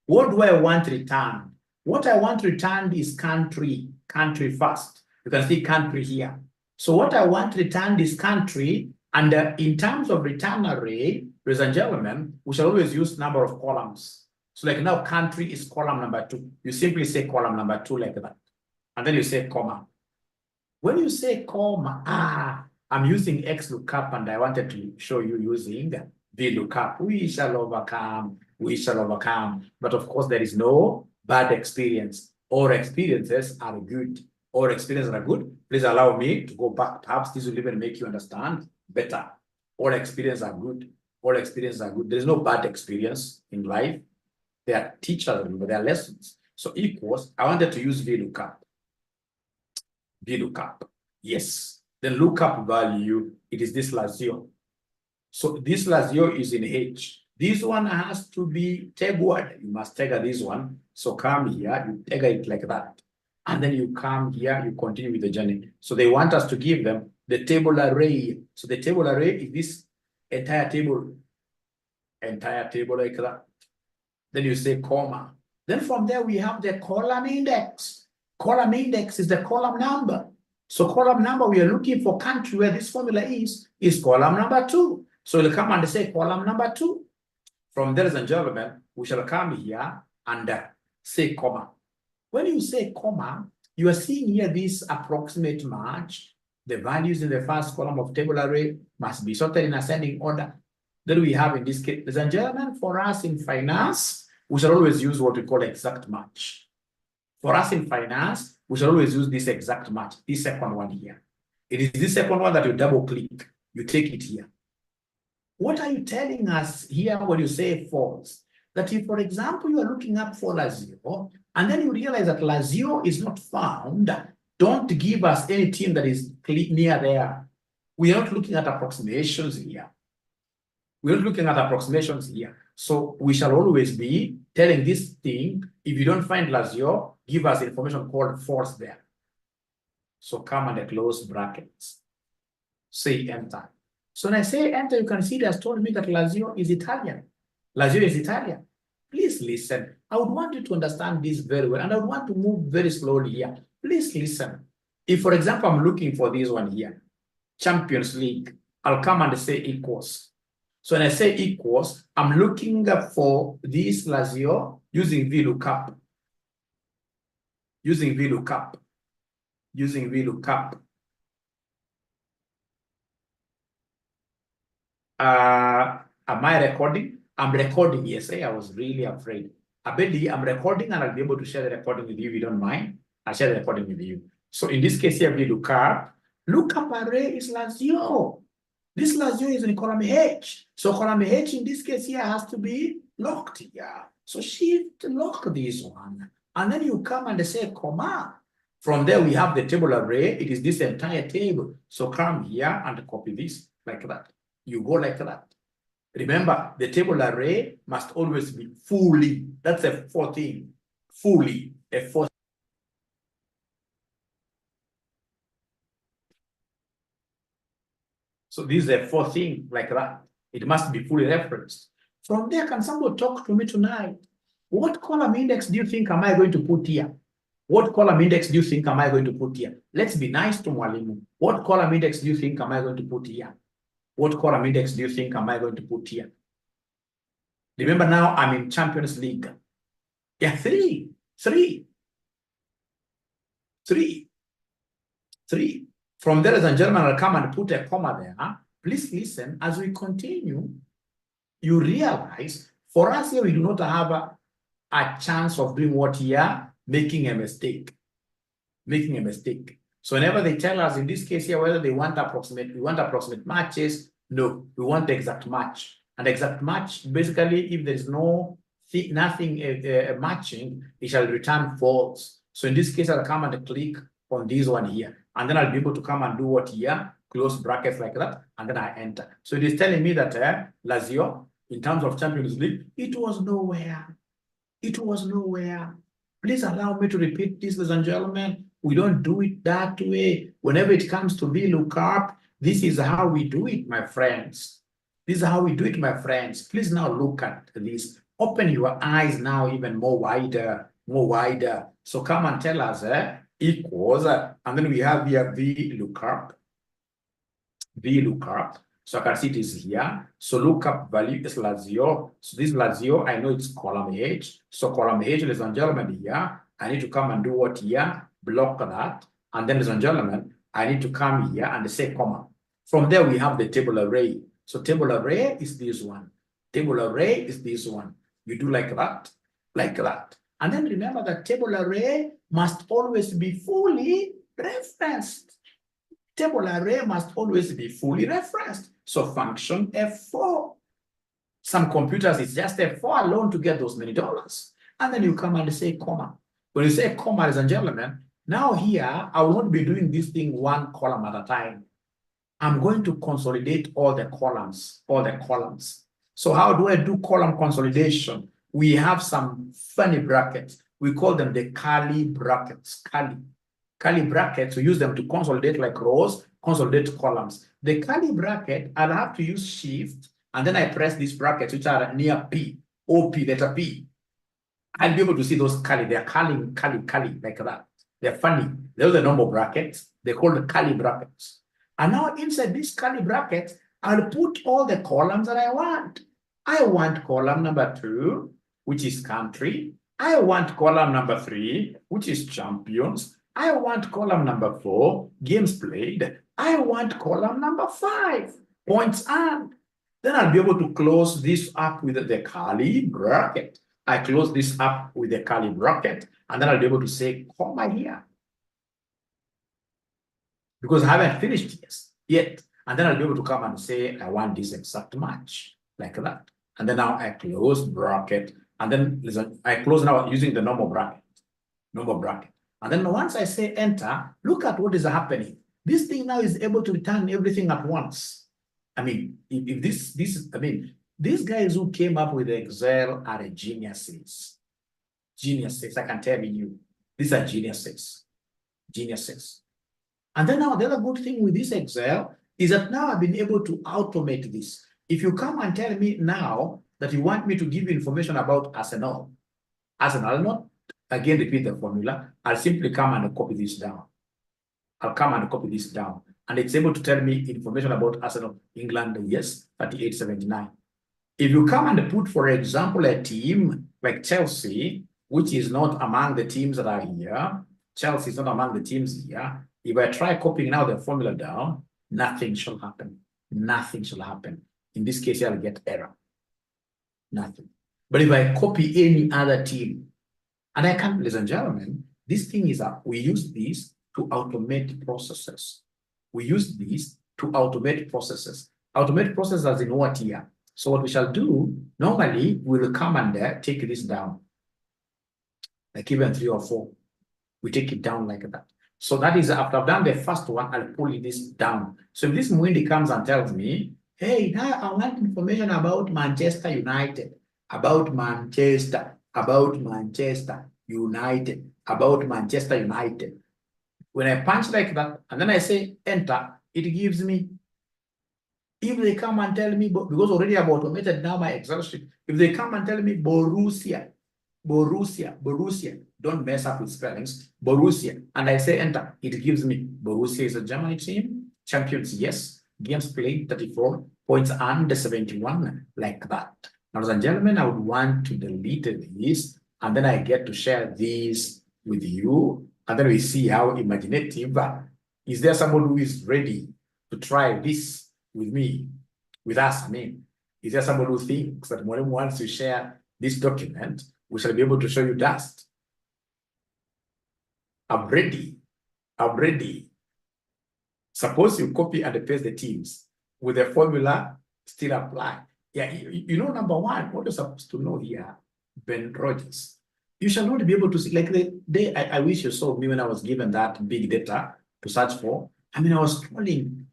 What do I want returned? What I want returned is country first. You can see country here. So what I want returned is country, and in terms of return array, ladies and gentlemen, we shall always use number of columns. So like now, country is column number 2. You simply say column number 2 like that. And then you say comma. When you say comma, I'm using X lookup, and I wanted to show you using V lookup. We shall overcome. We shall overcome. But of course, there is no bad experience. All experiences are good. All experiences are good. Please allow me to go back. Perhaps this will even make you understand better. All experiences are good. All experiences are good. There is no bad experience in life. They are teachers, they are lessons. So equals, I wanted to use V lookup. V lookup. Yes. The lookup value, it is this 𝐻𝐷. So this 𝐻𝐷 is in H. This one has to be tagged. You must tag this one. So come here, you tag it like that. And then you come here, you continue with the journey. So they want us to give them the table array. So the table array is this entire table like that. Then you say comma. Then from there we have the column index. Column index is the column number. So column number we are looking for country where this formula is column number 2. So we'll come and say column number 2. From there, ladies and gentlemen, we shall come here and say comma. When you say comma, you are seeing here this approximate match. The values in the first column of table array must be sorted in ascending order. Then we have in this case, ladies and gentlemen, for us in finance, we shall always use what we call exact match. For us in finance, we shall always use this exact match, this second one here. It is this second one that you double click, you take it here. What are you telling us here when you say false? That if, for example, you are looking up for 𝐻0, and then you realize that 𝐻0 is not found, don't give us any team that is near there. We are not looking at approximations here. We're not looking at approximations here. So we shall always be telling this thing, if you don't find 𝐻0, give us information called false there. So come and close brackets. Say enter. So when I say enter, you can see it has told me that 𝐻0 is Italian. 𝐻0 is Italian. Please listen. I would want you to understand this very well, and I would want to move very slowly here. Please listen. If, for example, I'm looking for this one here, Champions League, I'll come and say equals. So when I say equals, I'm looking for this 𝐻0 using VLOOKUP. Using VLOOKUP. Using VLOOKUP. Am I recording? I'm recording, yes. I was really afraid. Abedi, I'm recording and I'll be able to share the recording with you if you don't mind. I'll share the recording with you. So in this case here, VLOOKUP. Lookup array is 𝐻0. This 𝐻0 is in column H. So column H in this case here has to be locked here. So shift lock this one. And then you come and say comma. From there we have the table array. It is this entire table. So come here and copy this like that. You go like that. Remember, the table array must always be fully. That's a fourth thing. Fully. A fourth. So this is a fourth thing like that. It must be fully referenced. From there, can somebody talk to me tonight? What column index do you think am I going to put here? What column index do you think am I going to put here? Let's be nice to Mwalimu. What column index do you think am I going to put here? What column index do you think am I going to put here? Remember now I'm in Champions League. Yeah, 3. From there, ladies and gentlemen, I'll come and put a comma there. Please listen, as we continue, you realize for us here, we do not have a chance of doing what here? Making a mistake. So whenever they tell us in this case here, whether they want approximate matches, no, we want the exact match. And exact match, basically, if there is nothing matching, it shall return false. So in this case, I'll come and click on this one here. And then I'll be able to come and do what here? Close brackets like that. And then I enter. So it is telling me that 𝐻0, in terms of Champions League, it was nowhere. Please allow me to repeat this, ladies and gentlemen. We don't do it that way. Whenever it comes to VLOOKUP, this is how we do it, my friends. Please now look at this. Open your eyes now even more wider. So come and tell us equals, and then we have here VLOOKUP. So I can see it is here. So lookup value is 𝐻0. So this 𝐻0, I know it's column H. So column H, ladies and gentlemen, here, I need to come and do what here? Block that. And then, ladies and gentlemen, I need to come here and say comma. From there, we have the table array. So table array is this one. You do like that. And then remember that table array must always be fully referenced. So function F4. Some computers, it's just F4 alone to get those many dollars. And then you come and say comma. When you say comma, ladies and gentlemen, now here, I will not be doing this thing one column at a time. I'm going to consolidate all the columns. So how do I do column consolidation? We have some funny brackets. We call them the curly brackets. Curly brackets, we use them to consolidate like rows, consolidate columns. The curly bracket, I'll have to use shift, and then I press these brackets, which are near P, OP, letter P. I'll be able to see those curly. They're curly, like that. They're funny. Those are the normal brackets. They're called curly brackets. And now inside these curly brackets, I'll put all the columns that I want. I want column number 2, which is country. I want column number 3, which is champions. I want column number 4, games played. I want column number 5, points earned. Then I'll be able to close this up with the curly bracket. I close this up with the curly bracket, and then I'll be able to say comma here. Because I haven't finished this yet. And then I'll be able to come and say, I want this exact match, like that. And then now I close bracket. And then listen, I close now using the normal bracket. And then once I say enter, look at what is happening. This thing now is able to return everything at once. I mean, if these guys who came up with Excel are geniuses. Geniuses, I can tell you. These are geniuses. Geniuses. And then now the other good thing with this Excel is that now I've been able to automate this. If you come and tell me now that you want me to give you information about Arsenal, I'll not again repeat the formula. I'll simply come and copy this down. And it's able to tell me information about Arsenal, England, yes, 3879. If you come and put, for example, a team like Chelsea, which is not among the teams that are here, Chelsea is not among the teams here. If I try copying now the formula down, nothing shall happen. Nothing shall happen. In this case, I'll get error. Nothing. But if I copy any other team, and I can, ladies and gentlemen, this thing is that we use this to automate processes. Automate processes as in what here? So what we shall do, normally we will come and take this down. Like even 3 or 4. We take it down like that. So that is after I've done the first one, I'll pull this down. So if this Mwindi comes and tells me, hey, now I want information about Manchester United, about Manchester United. When I punch like that, and then I say enter, it gives me. If they come and tell me, because already I've automated now my Excel sheet, if they come and tell me Borussia, don't mess up with spellings, Borussia, and I say enter, it gives me Borussia is a German team, champions, yes, games played 34, points earned 71, like that. Now, ladies and gentlemen, I would want to delete this, and then I get to share this with you, and then we see how imaginative. Is there someone who is ready to try this with me, with us? I mean, is there someone who thinks that Mwalimu wants to share this document? We shall be able to show you dust. I'm ready. Suppose you copy and paste the teams with the formula still apply. Yeah, you know, number one, what you're supposed to know here, Ben Rogers, you shall not be able to see, like the day I wish you saw me when I was given that big data to search for. I mean, I was scrolling,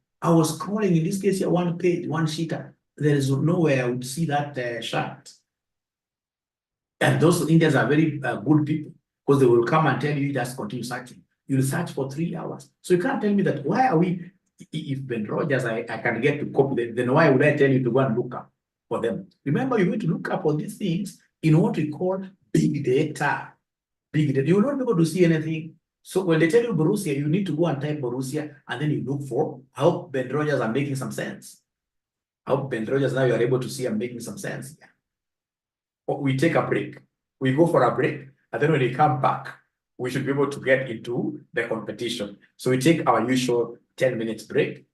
in this case here, one page, one sheet. There is nowhere I would see that chart. And those Indians are very good people, because they will come and tell you just continue searching. You'll search for 3 hours. So you can't tell me that why are we, if Ben Rogers, I can get to copy them, then why would I tell you to go and look up for them? Remember, you're going to look up for these things in what we call big data. Big data. You will not be able to see anything. So when they tell you Borussia, you need to go and type Borussia, and then you look for, I hope Ben Rogers are making some sense. I hope Ben Rogers now you are able to see I'm making some sense. We take a break. We go for a break, and then when we come back, we should be able to get into the competition. So we take our usual 10 minutes break.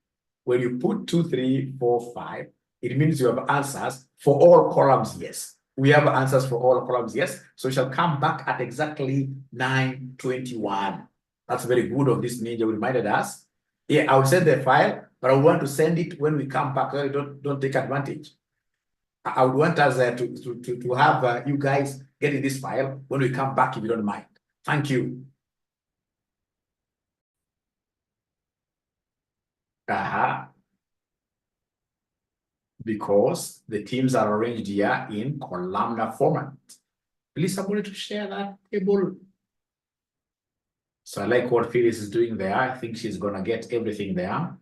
When you put 2, 3, 4, 5, it means you have answers for all columns, yes. We have answers for all columns, yes. So we shall come back at exactly 9:21. That's very good of this ninja who reminded us. Yeah, I'll send the file, but I want to send it when we come back. Don't take advantage. I would want us to have you guys getting this file when we come back, if you don't mind. Thank you. Because the teams are arranged here in columnar format. Please, somebody to share that table. So I like what Phyllis is doing there. I think she's going to get everything there.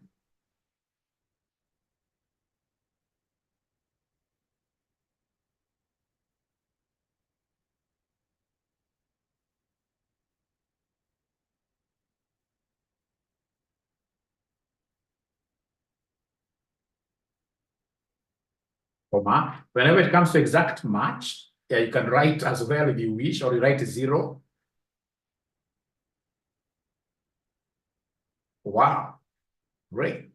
comma. Whenever it comes to exact match, yeah, you can write as well if you wish, or you write 0. Wow, great,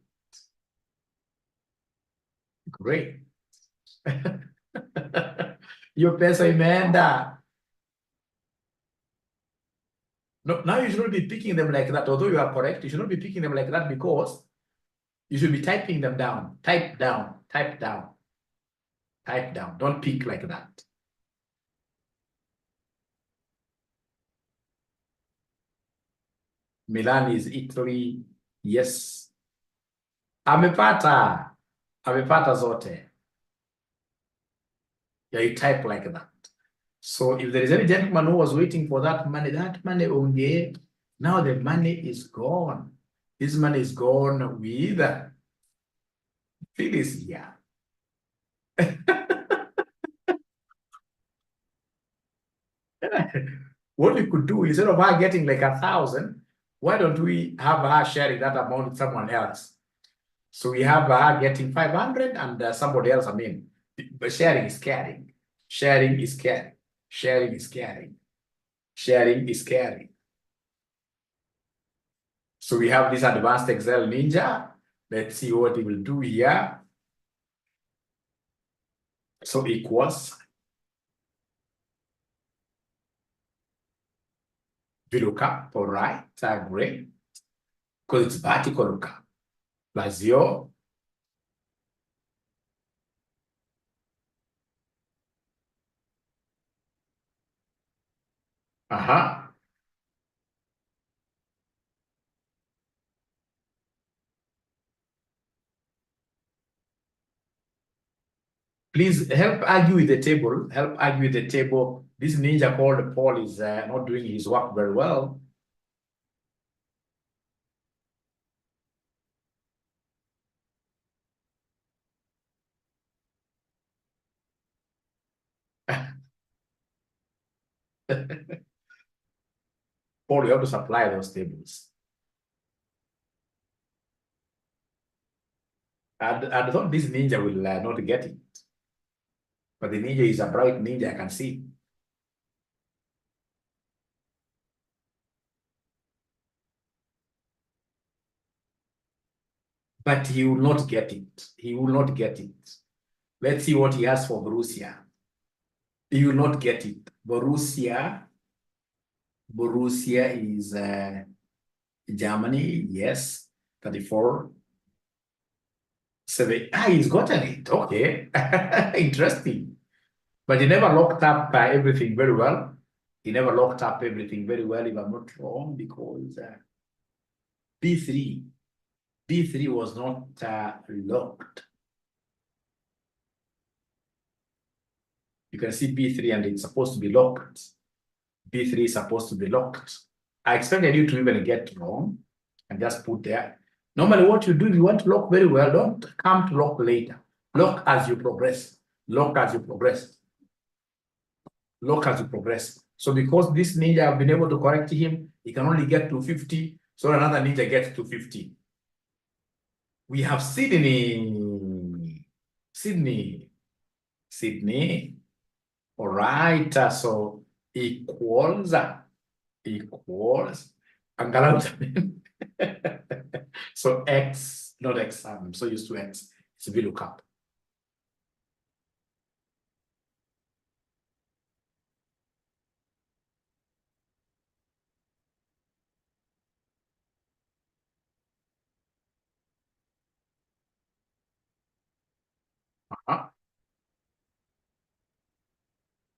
great. Your pesa imeenda. No, now you should not be picking them like that. Although you are correct, you should not be picking them like that because you should be typing them down. Type down, type down, type down. Don't pick like that. Milan is Italy. Yes. Amepata. Amepata zote. Yeah, you type like that. So if there is any gentleman who was waiting for that money only, now the money is gone. This money is gone with Phyllis here. What we could do, instead of her getting like 1,000, why don't we have her sharing that amount with someone else? So we have her getting 500 and somebody else, but sharing is caring. Sharing is caring. Sharing is caring. Sharing is caring. So we have this advanced Excel ninja. Let's see what it will do here. So equals VLOOKUP, all right, great. Because it's vertical lookup. Plus your Please help argue with the table. Help argue with the table. This ninja called Paul is not doing his work very well. Paul, you have to supply those tables. I thought this ninja will not get it. But the ninja is a bright ninja, I can see. But he will not get it. He will not get it. Let's see what he has for Borussia. He will not get it. Borussia is Germany, yes, 34. He's gotten it. Okay. Interesting. But he never locked up everything very well. He never locked up everything very well, if I'm not wrong, because B3 was not locked. You can see B3 and it's supposed to be locked. B3 is supposed to be locked. I expected you to even get wrong and just put there. Normally what you do, if you want to lock very well, don't come to lock later. Lock as you progress. Lock as you progress. Lock as you progress. So because this ninja have been able to correct him, he can only get to 50. So another ninja gets to 50. We have Sydney. All right. So equals. So X, not X. I'm so used to X. It's VLOOKUP.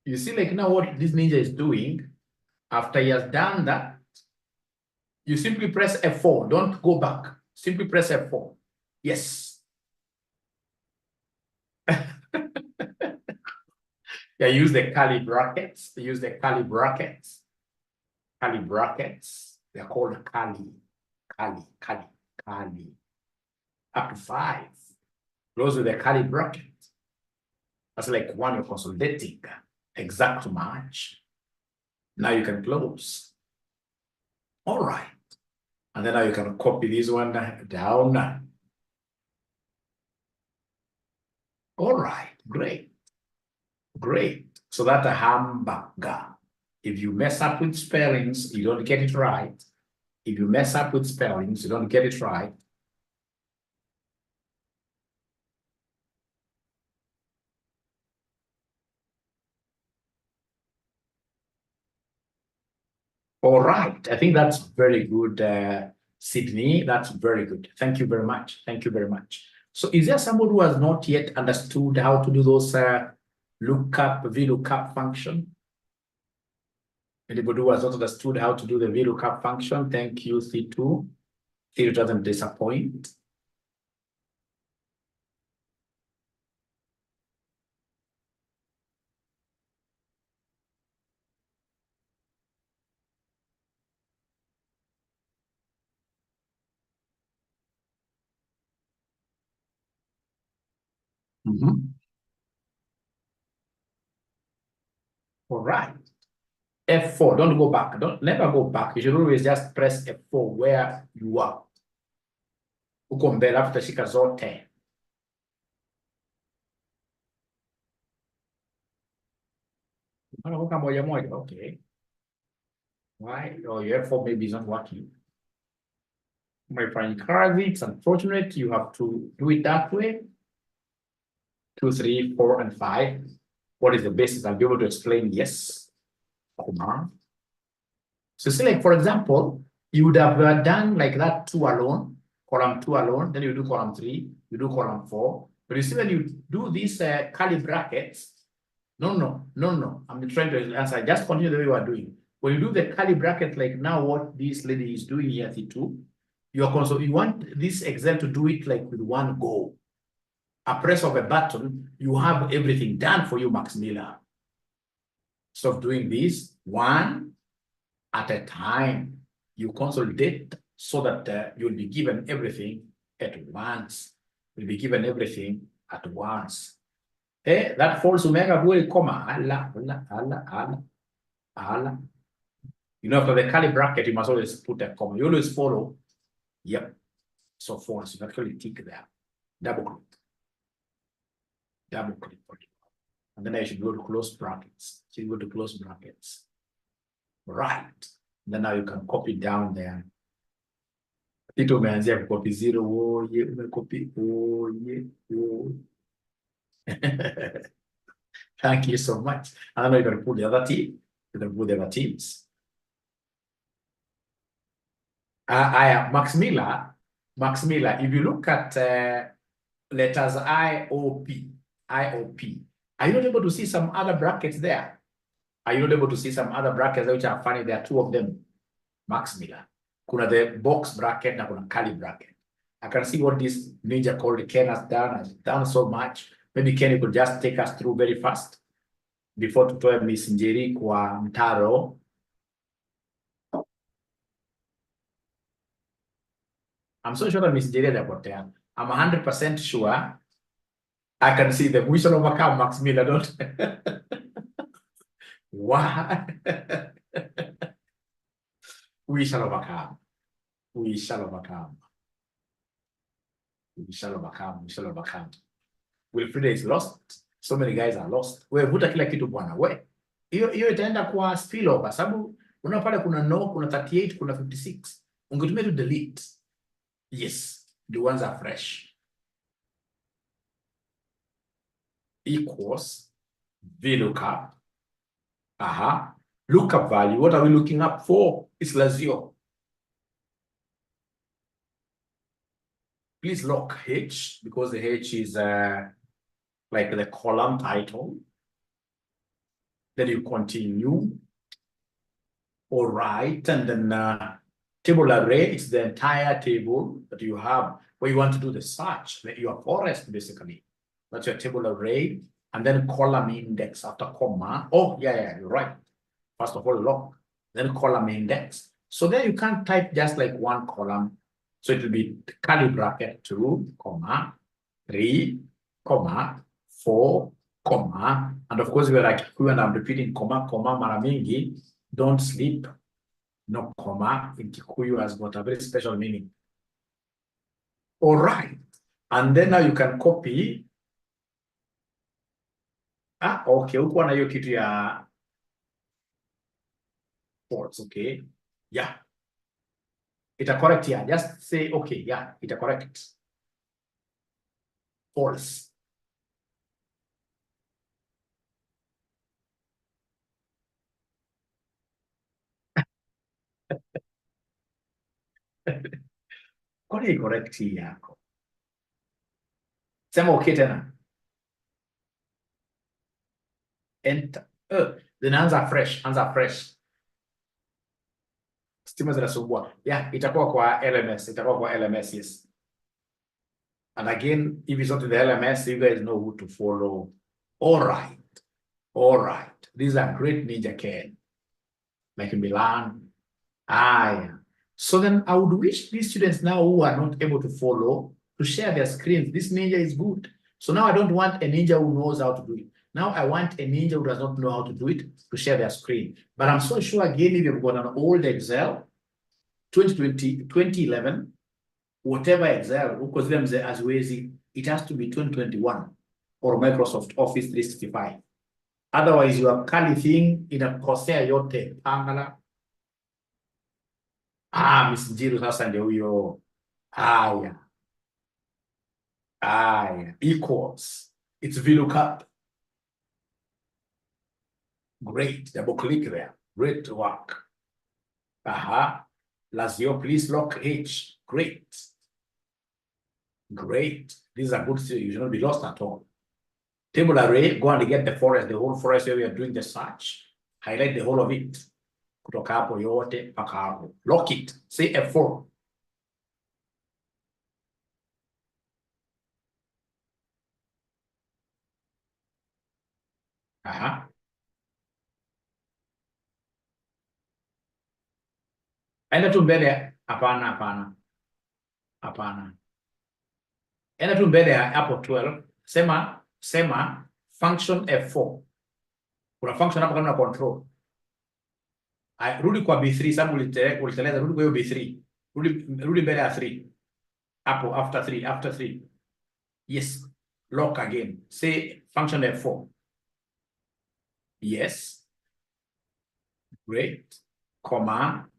You see, like now what this ninja is doing, after he has done that, you simply press F4. Don't go back. Simply press F4. Yes. Yeah, use the curly brackets. Use the curly brackets. Curly brackets. They're called curly. Up to 5. Close with the curly bracket. That's like one you're consolidating. Exact match. Now you can close. All right. And then now you can copy this one down. All right. Great. Great. So that's a hamburger. If you mess up with spellings, you don't get it right. If you mess up with spellings, you don't get it right. All right. I think that's very good, Sydney. That's very good. Thank you very much. Thank you very much. So is there someone who has not yet understood how to do those lookup, VLOOKUP function? Anybody who has not understood how to do the VLOOKUP function? Thank you, C2. It doesn't disappoint. All right. F4, don't go back. Never go back. You should always just press F4 where you are. Uko mbele afu utashika zote. Unakuwa moja moja, okay. Why? Oh, your F4 maybe is not working. My friend Carly, it's unfortunate. You have to do it that way. 2, 3, 4, and 5. What is the basis? I'll be able to explain yes. So say like, for example, you would have done like that 2 alone, column 2 alone, then you do column 3, you do column 4. But you see when you do these curly brackets, no. I'm trying to answer. Just continue the way you are doing. When you do the curly bracket, like now what this lady is doing here, C2, you want this Excel to do it like with one go. A press of a button, you have everything done for you, Max Miller. So doing this one at a time, you consolidate so that you'll be given everything at once. You'll be given everything at once. Hey, that false omega will comma. Allah. You know, after the curly bracket, you must always put a comma. You always follow. Yep. So false. You actually tick there. Double click. Double click. And then I should go to close brackets. So you go to close brackets. Right. Then now you can copy down there. It will be copy 0. Oh, yeah, copy. Oh, yeah. Oh. Thank you so much. I don't know if you're going to put the other team. You're going to put the other teams. Max Miller, if you look at letters IOP, are you not able to see some other brackets there? Are you not able to see some other brackets which are funny? There are 2 of them. Max Miller. Kuna the box bracket na kuna curly bracket. I can see what this ninja called Ken has done so much. Maybe Ken, you could just take us through very fast before tutoe Miss Njeri kwa mtaro. I'm so sure that Miss Njeri hajapotea. I'm 100% sure I can see them. We shall overcome, Max Miller, don't Why? We shall overcome. We shall overcome. We shall overcome. We shall overcome. Wilfrida is lost. So many guys are lost. Vuta kila kitu bwana. Hiyo itaenda kwa spillover. Sababu unaona pale kuna no, kuna 38, kuna 56. Ungetumia to delete. Yes. The ones are fresh. Equals VLOOKUP. Lookup value. What are we looking up for? It's Lazio. Please lock H because the H is like the column title. Then you continue. All right. And then table array, it's the entire table that you have where you want to do the search, your forest basically. That's your table array. And then column index after comma. Oh, yeah, you're right. First of all, lock. Then column index. So then you can't type just like one column. So it will be curly bracket 2, comma, 3, comma, 4, comma. And of course, we're like, when I'm repeating comma, mara mingi, don't sleep. No comma in Kikuyu has got a very special meaning. All right. And then now you can copy Okay, huko na hiyo kitu ya false, okay. Yeah. Ita correct here. Just say okay, yeah, ita correct. False. Kwani correct hii yako? Sema okay tena. Enter. Then anza fresh. Stima zinasumbua. Yeah, itakuwa kwa LMS, yes. And again, if it's not in the LMS, you guys know who to follow. All right. These are great Ninja Ken. Like Milan. Yeah. So then I would wish these students now who are not able to follow to share their screens. This Ninja is good. So now I don't want a Ninja who knows how to do it. Now I want a Ninja who does not know how to do it to share their screen. But I'm so sure again, if you've got an old Excel, 2020, 2011, whatever Excel, because them as easy, it has to be 2021 or Microsoft Office 365. Otherwise, you are curly thing in a kosea yote pangala. Miss Jiru sasa ndio huyo. Haya. Equals. It's VLOOKUP. Great. Double click there. Great work. Lazio, please lock H. Great. These are good. You should not be lost at all. Table array, go and get the forest, the whole forest where we are doing the search. Highlight the whole of it. Kutoka hapo yote mpaka hapo. Lock it. Say F4. Enda tu mbele. Hapana. Enda tu mbele ya hapo 12. Sema function F4. Kuna function hapo kama control. Rudi kwa B3, sababu uliteleza, rudi kwa hiyo B3. Rudi mbele ya 3. Hapo after 3. Yes. Lock again. Say function F4. Yes. Great. Comma.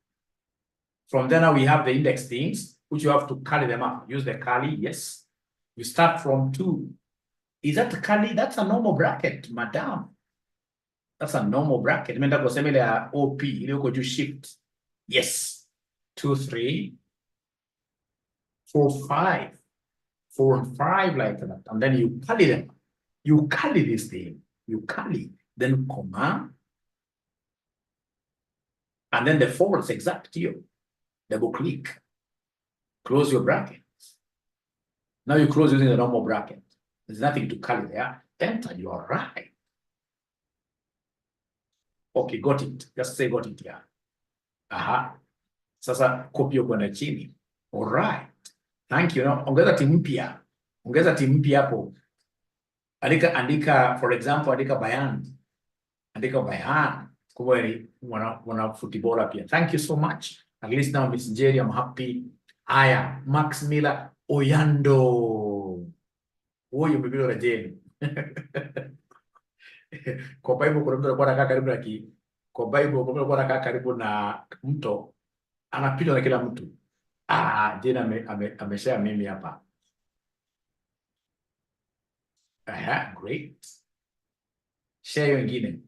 From there now we have the index things, which you have to carry them up. Use the curly. Yes. You start from 2. Is that curly? That's a normal bracket, madam. That's a normal bracket. Imeenda kusema ile ya OP, ile uko juu shift. Yes. 2, 3, 4, 5. 4 and 5 like that. And then you curly them. You curly this thing. You curly. Then comma. And then the false exact here. Double click. Close your brackets. Now you close using the normal bracket. There's nothing to curly there. Enter. You are right. Okay, got it. Just say got it here. Sasa copy kwenda chini. All right. Thank you. Now, ongeza timu mpya hapo. Andika for example, andika Bayan. Kwa ni mwana footballer pia. Thank you so much. At least now Miss Jerry, I'm happy. Max Miller Oyando. Huyo mbibilo la Jeni. Kwa Bible kuna mtu alikuwa anakaa karibu na kwa Bible kuna mtu alikuwa anakaa karibu na mto, anapita na kila mtu. Jeni ameshare mimi hapa. Great. Share wengine.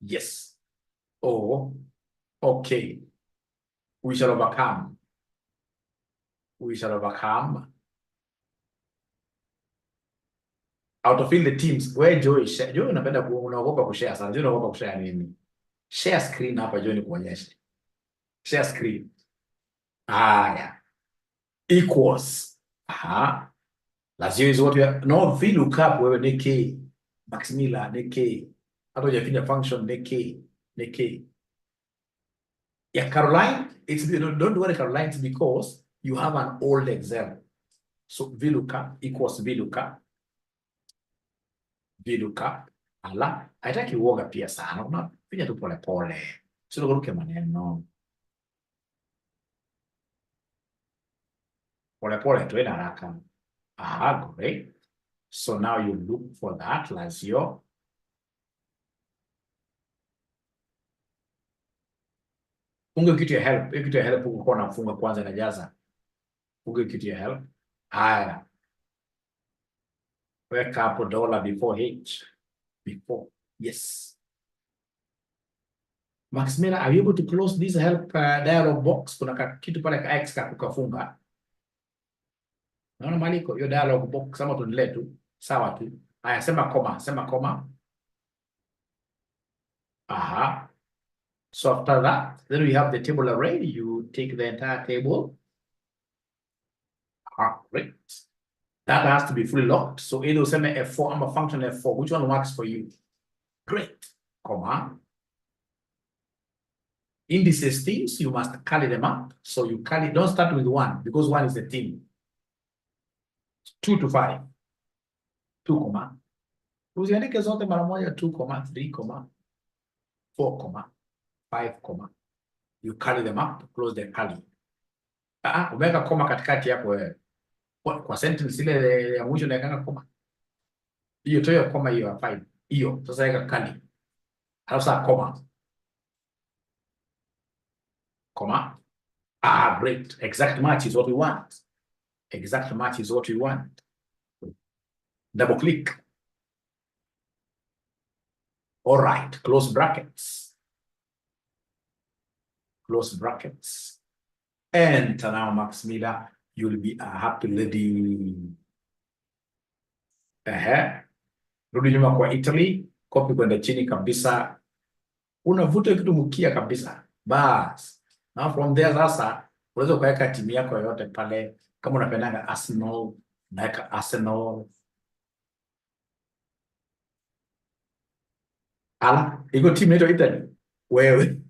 Yes. Okay. We shall overcome. Out of the teams, where Joy share. Joy unapenda unaogopa kushare sana. Joy unaogopa kushare nini? Share screen hapa Joy nikuonyeshe. Share screen. Yeah. Equals. Lazio is what we are. No, VLOOKUP wewe ni K. Max Miller ni K. Hata hujafinya function ni K. Yeah, Caroline, don't worry Caroline, it's because you have an old Excel. So VLOOKUP equals VLOOKUP. Haitaki uoga pia sana. Unafinya tu pole. Sio kuruke maneno. Pole tu ina haraka. Great. So now you look for that lazio. Funga kitu ya help. Kitu ya help uko na funga kwanza inajaza. Funga kitu ya help. Haya. Weka hapo dollar before H. Before. Yes. Maximila, are you able to close this help dialog box? Kuna kitu pale ka X kukafunga. Naona maliko hiyo dialog box kama tuendelee tu. Sawa tu. Haya, sema comma. Aha. So after that, then we have the table array. You take the entire table. Great. That has to be fully locked. So either send F4, I'm a function F4. Which one works for you? Great. Comma. Indices teams, you must carry them up. So you carry, don't start with 1 because 1 is a team. 2 to 5. 2 comma. Uziandike zote mara moja 2 comma, 3 comma, 4 comma, 5 comma. You carry them up, close the curly. Umeweka comma katikati yako wewe. Kwa sentence ile ya mwisho naekanga comma. Hiyo toyo comma hiyo ya 5. Hiyo sasa weka curly. Halafu sasa comma. Comma. Great. Exact match is what we want. Exact match is what we want. Double click. All right. Close brackets. Close brackets. Enter now, Maximila. You'll be a happy lady. Rudi nyuma kwa Italy. Copy kwenda chini kabisa. Unavuta kitu mkia kabisa. Bas. Now from there sasa unaweza kuweka timu yako yoyote pale. Kama unapendanga Arsenal, naweka Arsenal. Iko timu inaitwa Italy. Wewe.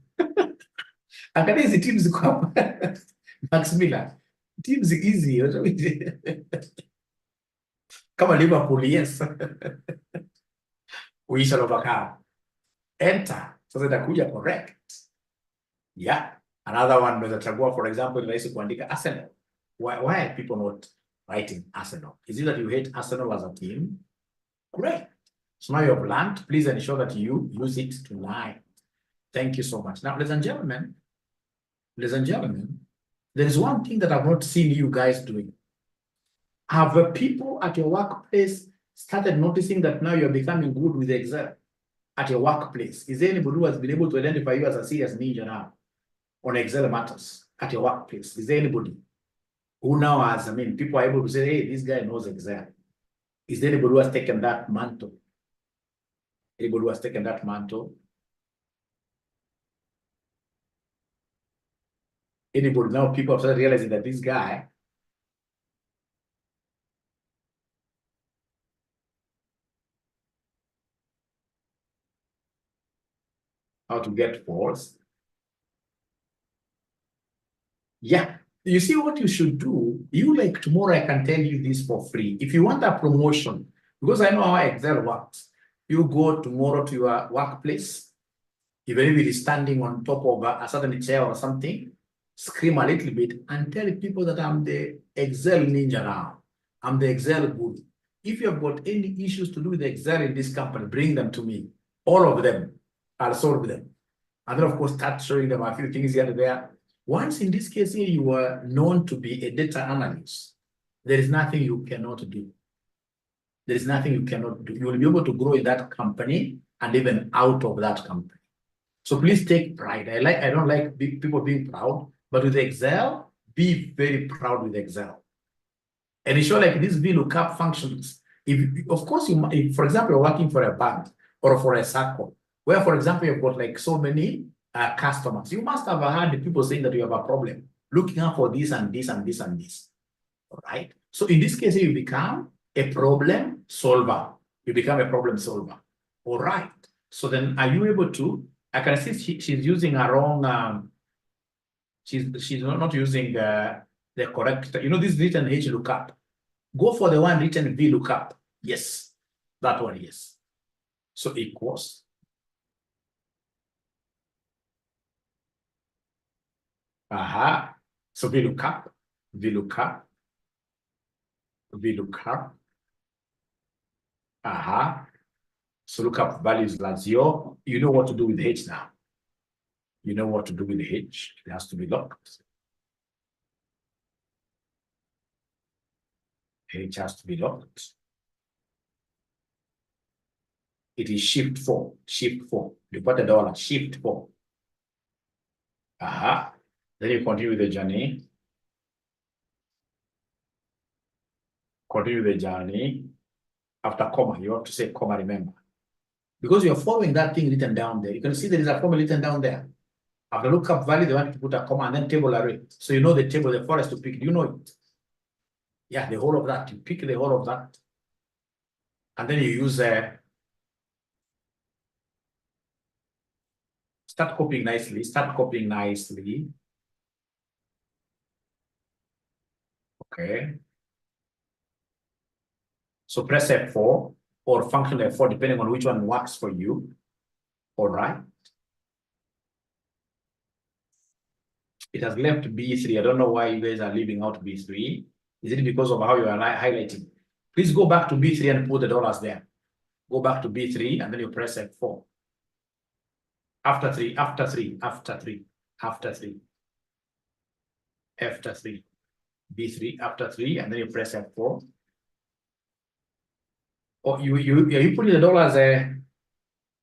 Angalia hizi teams ziko hapa. Maximila. Teams easy. Kama Liverpool, yes. We shall overcome. Enter. Sasa itakuja correct. Yeah. Another one unaweza chagua, for example, rahisi kuandika Arsenal. Why are people not writing Arsenal? Is it that you hate Arsenal as a team? Great. So now you have learned. Please ensure that you use it tonight. Thank you so much. Now, ladies and gentlemen, there is one thing that I've not seen you guys doing. Have the people at your workplace started noticing that now you're becoming good with Excel at your workplace? Is there anybody who has been able to identify you as a serious ninja now on Excel matters at your workplace? Is there anybody who now has, people are able to say, hey, this guy knows Excel? Is there anybody who has taken that mantle? Anybody who has taken that mantle? Anybody now? People have started realizing that this guy how to get false. Yeah. You see what you should do? You like tomorrow, I can tell you this for free. If you want a promotion, because I know how Excel works, you go tomorrow to your workplace, even if it is standing on top of a certain chair or something, scream a little bit and tell people that I'm the Excel ninja now. I'm the Excel guru. If you have got any issues to do with Excel in this company, bring them to me. All of them. I'll solve them. And then, of course, start showing them a few things here and there. Once in this case here, you are known to be a data analyst, there is nothing you cannot do. There is nothing you cannot do. You will be able to grow in that company and even out of that company. So please take pride. I don't like people being proud, but with Excel, be very proud with Excel. And ensure like these VLOOKUP functions. Of course, if, for example, you're working for a bank or for a circle, where, for example, you've got like so many customers, you must have heard people saying that you have a problem, looking out for this and this and this and this. All right. So in this case, you become a problem solver. You become a problem solver. All right. So then, are you able to? I can see she's using her wrong. She's not using the correct. You know, this is written ℎ-lookup. Go for the one written VLOOKUP. Yes, that one. Yes. So equals. So VLOOKUP. So look up values like 0. You know what to do with H now. You know what to do with H. It has to be locked. H has to be locked. It is shift 4. Shift 4. You put the dollar, shift 4. Then you continue with the journey. Continue the journey. After comma, you have to say comma, remember. Because you're following that thing written down there. You can see there is a formula written down there. After lookup value, they want to put a comma and then table array. So you know the table, the forest to pick. Do you know it? Yeah, the whole of that. You pick the whole of that. And then you use start copying nicely. Start copying nicely. Okay. So press F4 or function F4, depending on which one works for you. All right. It has left B3. I don't know why you guys are leaving out B3. Is it because of how you are highlighting? Please go back to B3 and put the dollars there. Go back to B3 and then you press F4. After 3, after 3, after 3, after 3. After 3. B3 after 3 and then you press F4. Or are you putting the dollars there?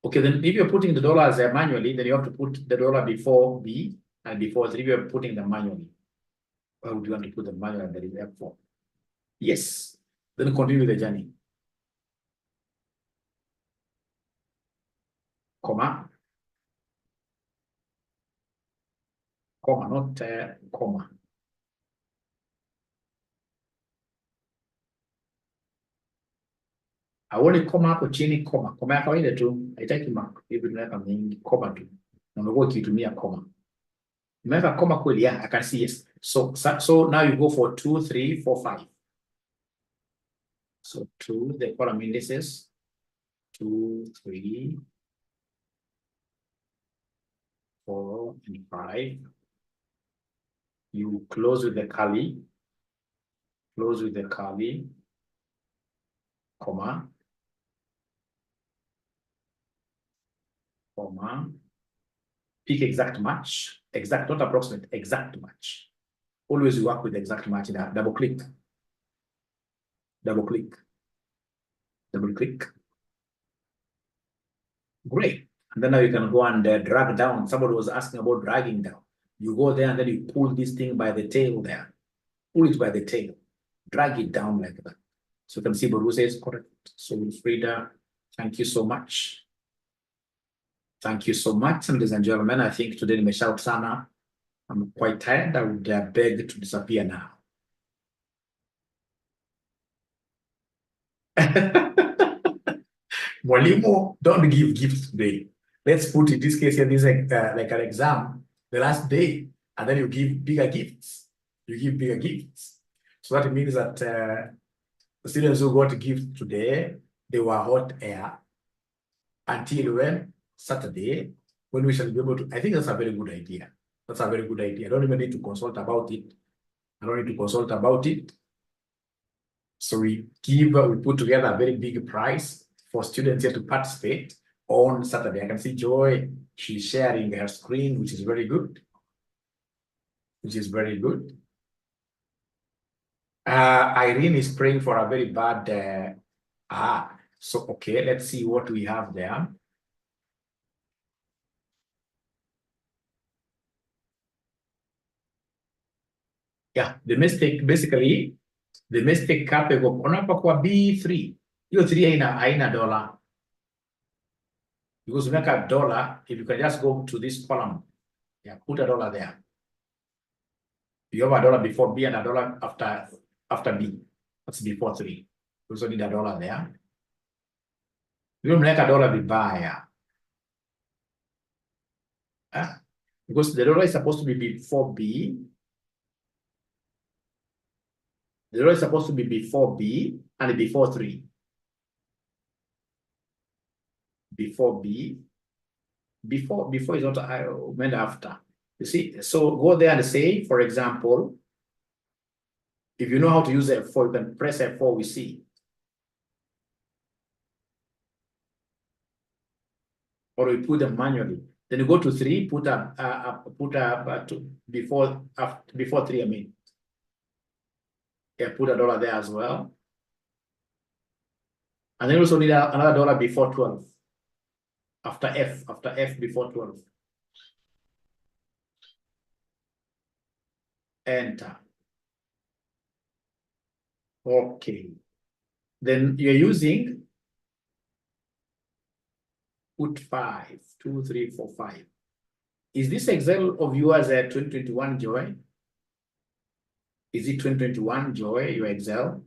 Okay, then if you're putting the dollars manually, then you have to put the dollar before B and before 3. If you're putting them manually. Why would you want to put them manually? There is F4. Yes. Then continue the journey. Comma. Comma, not comma. Awali comma hapo chini comma. Comma ya kawaida tu. Haitaki mark. Hivi tunaweka mingi comma tu. Na unakuwa ukitumia comma. Umeweka comma kweli? Yeah, I can see yes. So now you go for 2, 3, 4, 5. So 2, the column indices. 2, 3, 4, and 5. You close with the curly. Close with the curly. Comma. Comma. Pick exact match. Exact, not approximate, exact match. Always work with exact match. Double click. Double click. Double click. Great. And then now you can go and drag down. Somebody was asking about dragging down. You go there and then you pull this thing by the tail there. Pull it by the tail. Drag it down like that. So you can see Baru says correct. So Frida, thank you so much. Thank you so much, ladies and gentlemen. I think today nimeshout sana. I'm quite tired. I would beg to disappear now. Mwalimu, don't give gifts today. Let's put in this case here, this like an exam, the last day, and then you give bigger gifts. You give bigger gifts. So that means that the students who got gifts today, they were hot air until when? Saturday, when we shall be able to. I think that's a very good idea. That's a very good idea. I don't even need to consult about it. I don't need to consult about it. So we put together a very big prize for students here to participate on Saturday. I can see Joy, she's sharing her screen, which is very good. Which is very good. Irene is praying for a very bad, so okay, let's see what we have there. Yeah, the mistake, basically, the mistake capable, unapokuwa B3, hiyo 3 haina dollar. Because you make a dollar, if you can just go to this column, yeah, put a dollar there. You have a dollar before B and a dollar after B. That's before 3. You also need a dollar there. You don't make a dollar vibaya. Because the dollar is supposed to be before B. The dollar is supposed to be before B and before 3. Before B. Before is not meant after. You see, so go there and say, for example, if you know how to use F4, you can press F4, we see. or we put them manually. Then you go to 3, put before 3, I mean. Yeah, put $1 there as well. And then also need another $1 before 12. After F before 12. Enter. Okay. Then you're using put 5, 2, 3, 4, 5. Is this Excel of yours at 2021, Joy? Is it 2021, Joy, your Excel?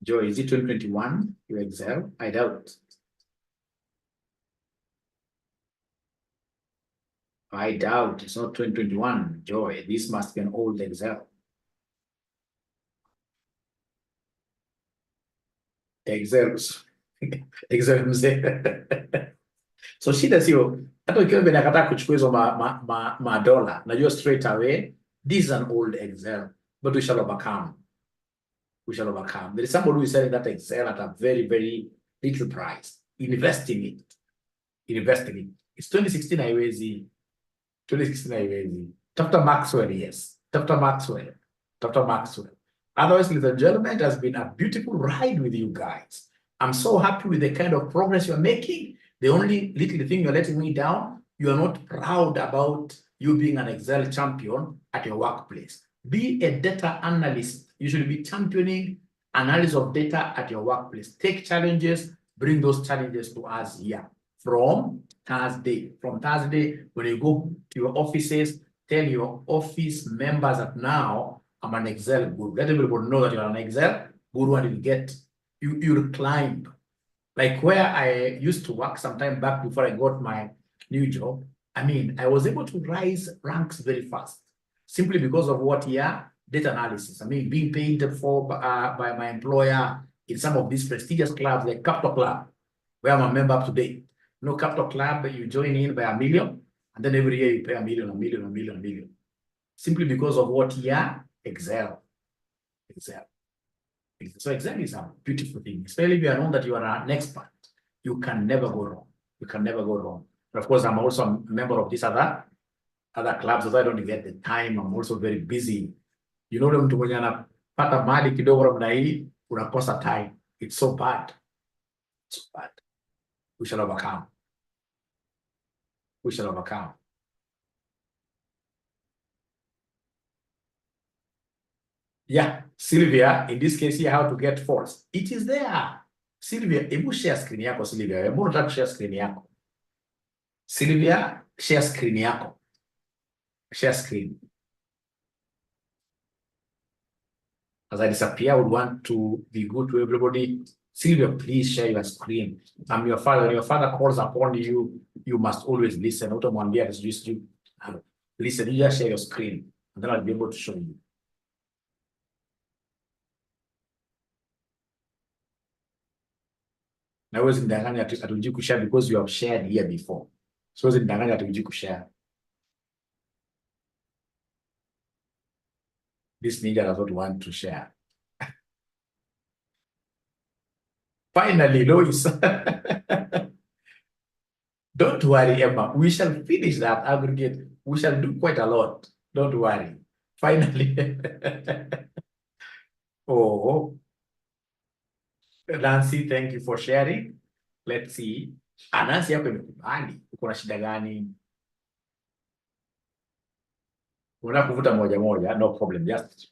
Joy, is it 2021, your Excel? I doubt. I doubt it's not 2021, Joy. This must be an old Excel. Excels. Excel mzee. So shida sio hata ukiwa benakataa kuchukua hizo $, najua straight away this is an old Excel, but we shall overcome. We shall overcome. There is somebody who is selling that Excel at a very, very little price. Invest in it. Invest in it. It's 2016 haiwezi. 2016 haiwezi. Dr. Maxwell, yes. Dr. Maxwell. Dr. Maxwell. Otherwise, ladies and gentlemen, it has been a beautiful ride with you guys. I'm so happy with the kind of progress you're making. The only little thing you're letting me down, you are not proud about you being an Excel champion at your workplace. Be a data analyst. You should be championing analysis of data at your workplace. Take challenges, bring those challenges to us here from Thursday. From Thursday, when you go to your offices, tell your office members that now I'm an Excel guru. Let everybody know that you're an Excel guru and you'll climb. Like where I used to work sometime back before I got my new job, I mean, I was able to rise ranks very fast simply because of what here? Data analysis. I mean, being paid for by my employer in some of these prestigious clubs like Capital Club, where I'm a member up to date. You know, Capital Club, you join in by $1 million, and then every year you pay $1 million, $1 million, $1 million, $1 million. Simply because of what here? Excel. Excel. So Excel is a beautiful thing, especially if you know that you are an expert. You can never go wrong. You can never go wrong. But of course, I'm also a member of these other clubs, so I don't get the time. I'm also very busy. You know, mtu mwenye anapata mali kidogo namna hii, unakosa time. It's so bad. It's so bad. We shall overcome. We shall overcome. Yeah, Sylvia, in this case here, how to get false. It is there. Sylvia, hebu share screen yako, Sylvia. Hebu nataka share screen yako. Sylvia, share screen yako. Share screen. As I disappear, I would want to be good to everybody. Sylvia, please share your screen. I'm your father. When your father calls upon you, you must always listen. Utamwambia just you listen. You just share your screen, and then I'll be able to show you. Na wewe usinidanganye atujui kushare because you have shared here before. So usinidanganye atujui kushare. This ninja does not want to share. Finally, Lois. Don't worry, Emma. We shall finish that aggregate. We shall do quite a lot. Don't worry. Finally. Oh. Nancy, thank you for sharing. Let's see. Nancy yako imekubali. Uko na shida gani? Unataka kuvuta moja moja, no problem. Just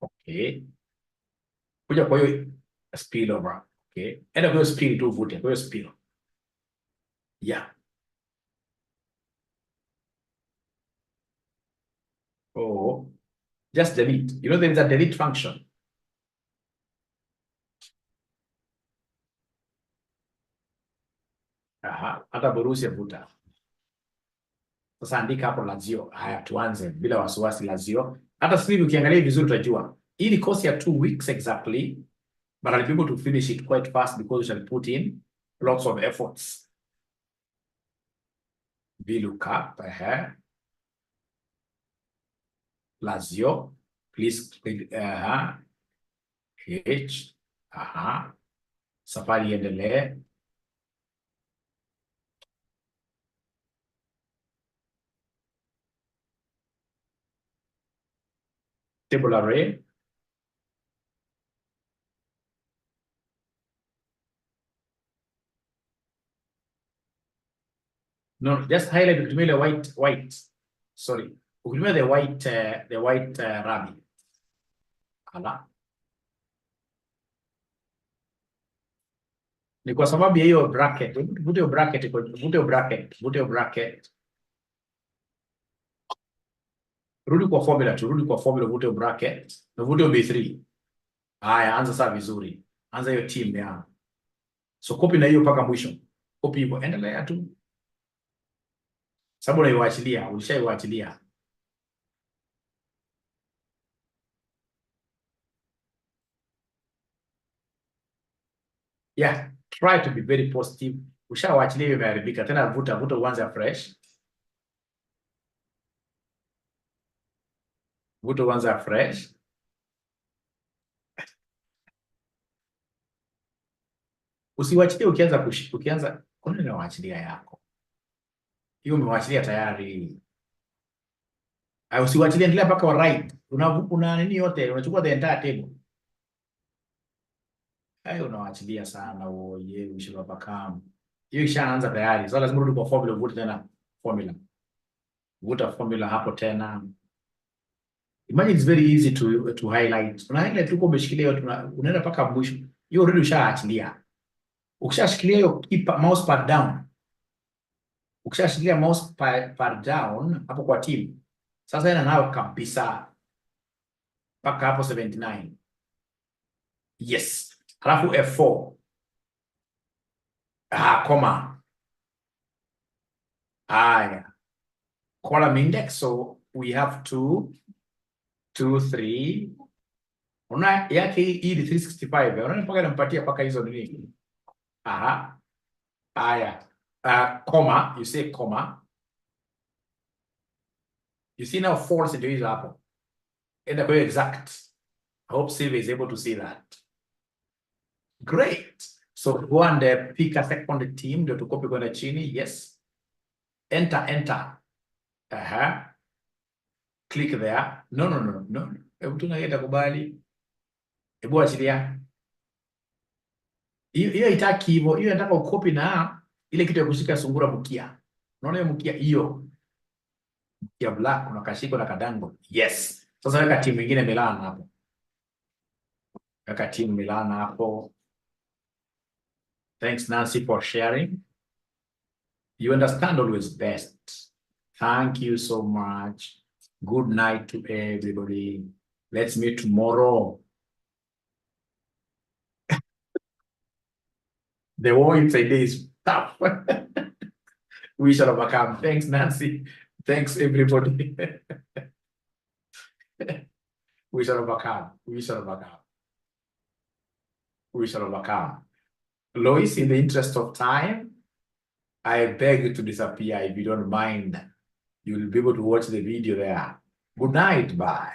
okay. Kuja kwa hiyo spill over. Okay. Enda kwa hiyo spill tu uvute. Kwa hiyo spill. Yeah. Oh. Just delete. You know there is a delete function. Hata Borussia vuta. Sasa andika hapo lazio. Haya, tuanze bila wasiwasi lazio. Hata sisi ukiangalia vizuri utajua. Hii ni course ya 2 weeks exactly, but I'll be able to finish it quite fast because we shall put in lots of efforts. VLOOKUP, lazio, please, H. Safari iendelee. Table array. No, just highlight ukitumia ile white. Sorry. Ukitumia the white rabbit. Ala. Ni kwa sababu ya hiyo bracket. Vute hiyo bracket. Rudi kwa formula tu, vute hiyo bracket. Na vute hiyo B3. Haya, anza saa vizuri. Anza hiyo team ya. So copy na hiyo mpaka mwisho. Copy hivyo, endelea tu. Sababu unaiwachilia, ulishaiwachilia. Yeah, try to be very positive. Ushawachilia hiyo imeharibika. Tena vuta uanze fresh. Vuta uanze fresh. Usiwachilie ukianza kwa nini unawaachilia yako? Hiyo umewachilia tayari. Usiwachilie, endelea mpaka wa right. Una nini yote, unachukua the entire table. Unawaachilia sana oye, ushirapakamu. Hiyo ishaanza tayari. So lazima urudi kwa formula, uvute tena formula. Vuta formula hapo tena. Imagine it's very easy to highlight. Una highlight uko umeshikilia unaenda mpaka mwisho. Hiyo already ushaachilia. Ukishashikilia hiyo keep mouse pad down. Ukishashikilia mouse pad down hapo kwa team. Sasa ina nao kabisa. Paka hapo 79. Yes. Halafu F4. Comma. Column index. So we have 2, 3. Una yake hii ni 365. Unaona mpaka inampatia paka hizo nini? Comma, you say comma. You see now false into hizo hapo. Enda kwa exact. I hope CIFA is able to see that. Great. So go and pick a second team ndio tukopi kwenda chini. Yes. Enter. Click there. No. Hebu tunaenda kubali. Hebu achilia. Hiyo itaki hivyo. Hiyo nataka ukopi na ile kitu ya kushika sungura mkia. Unaona hiyo mkia hiyo? Mkia black kuna kashiko na kadango. Yes. Sasa weka timu nyingine Milan hapo. Weka timu Milan hapo. Thanks Nancy for sharing. You understand always best. Thank you so much. Good night to everybody. Let's meet tomorrow. The war inside is tough. We shall overcome. Thanks, Nancy. Thanks, everybody. We shall overcome. Lois, in the interest of time, I beg you to disappear if you don't mind. You will be able to watch the video there. Good night. Bye.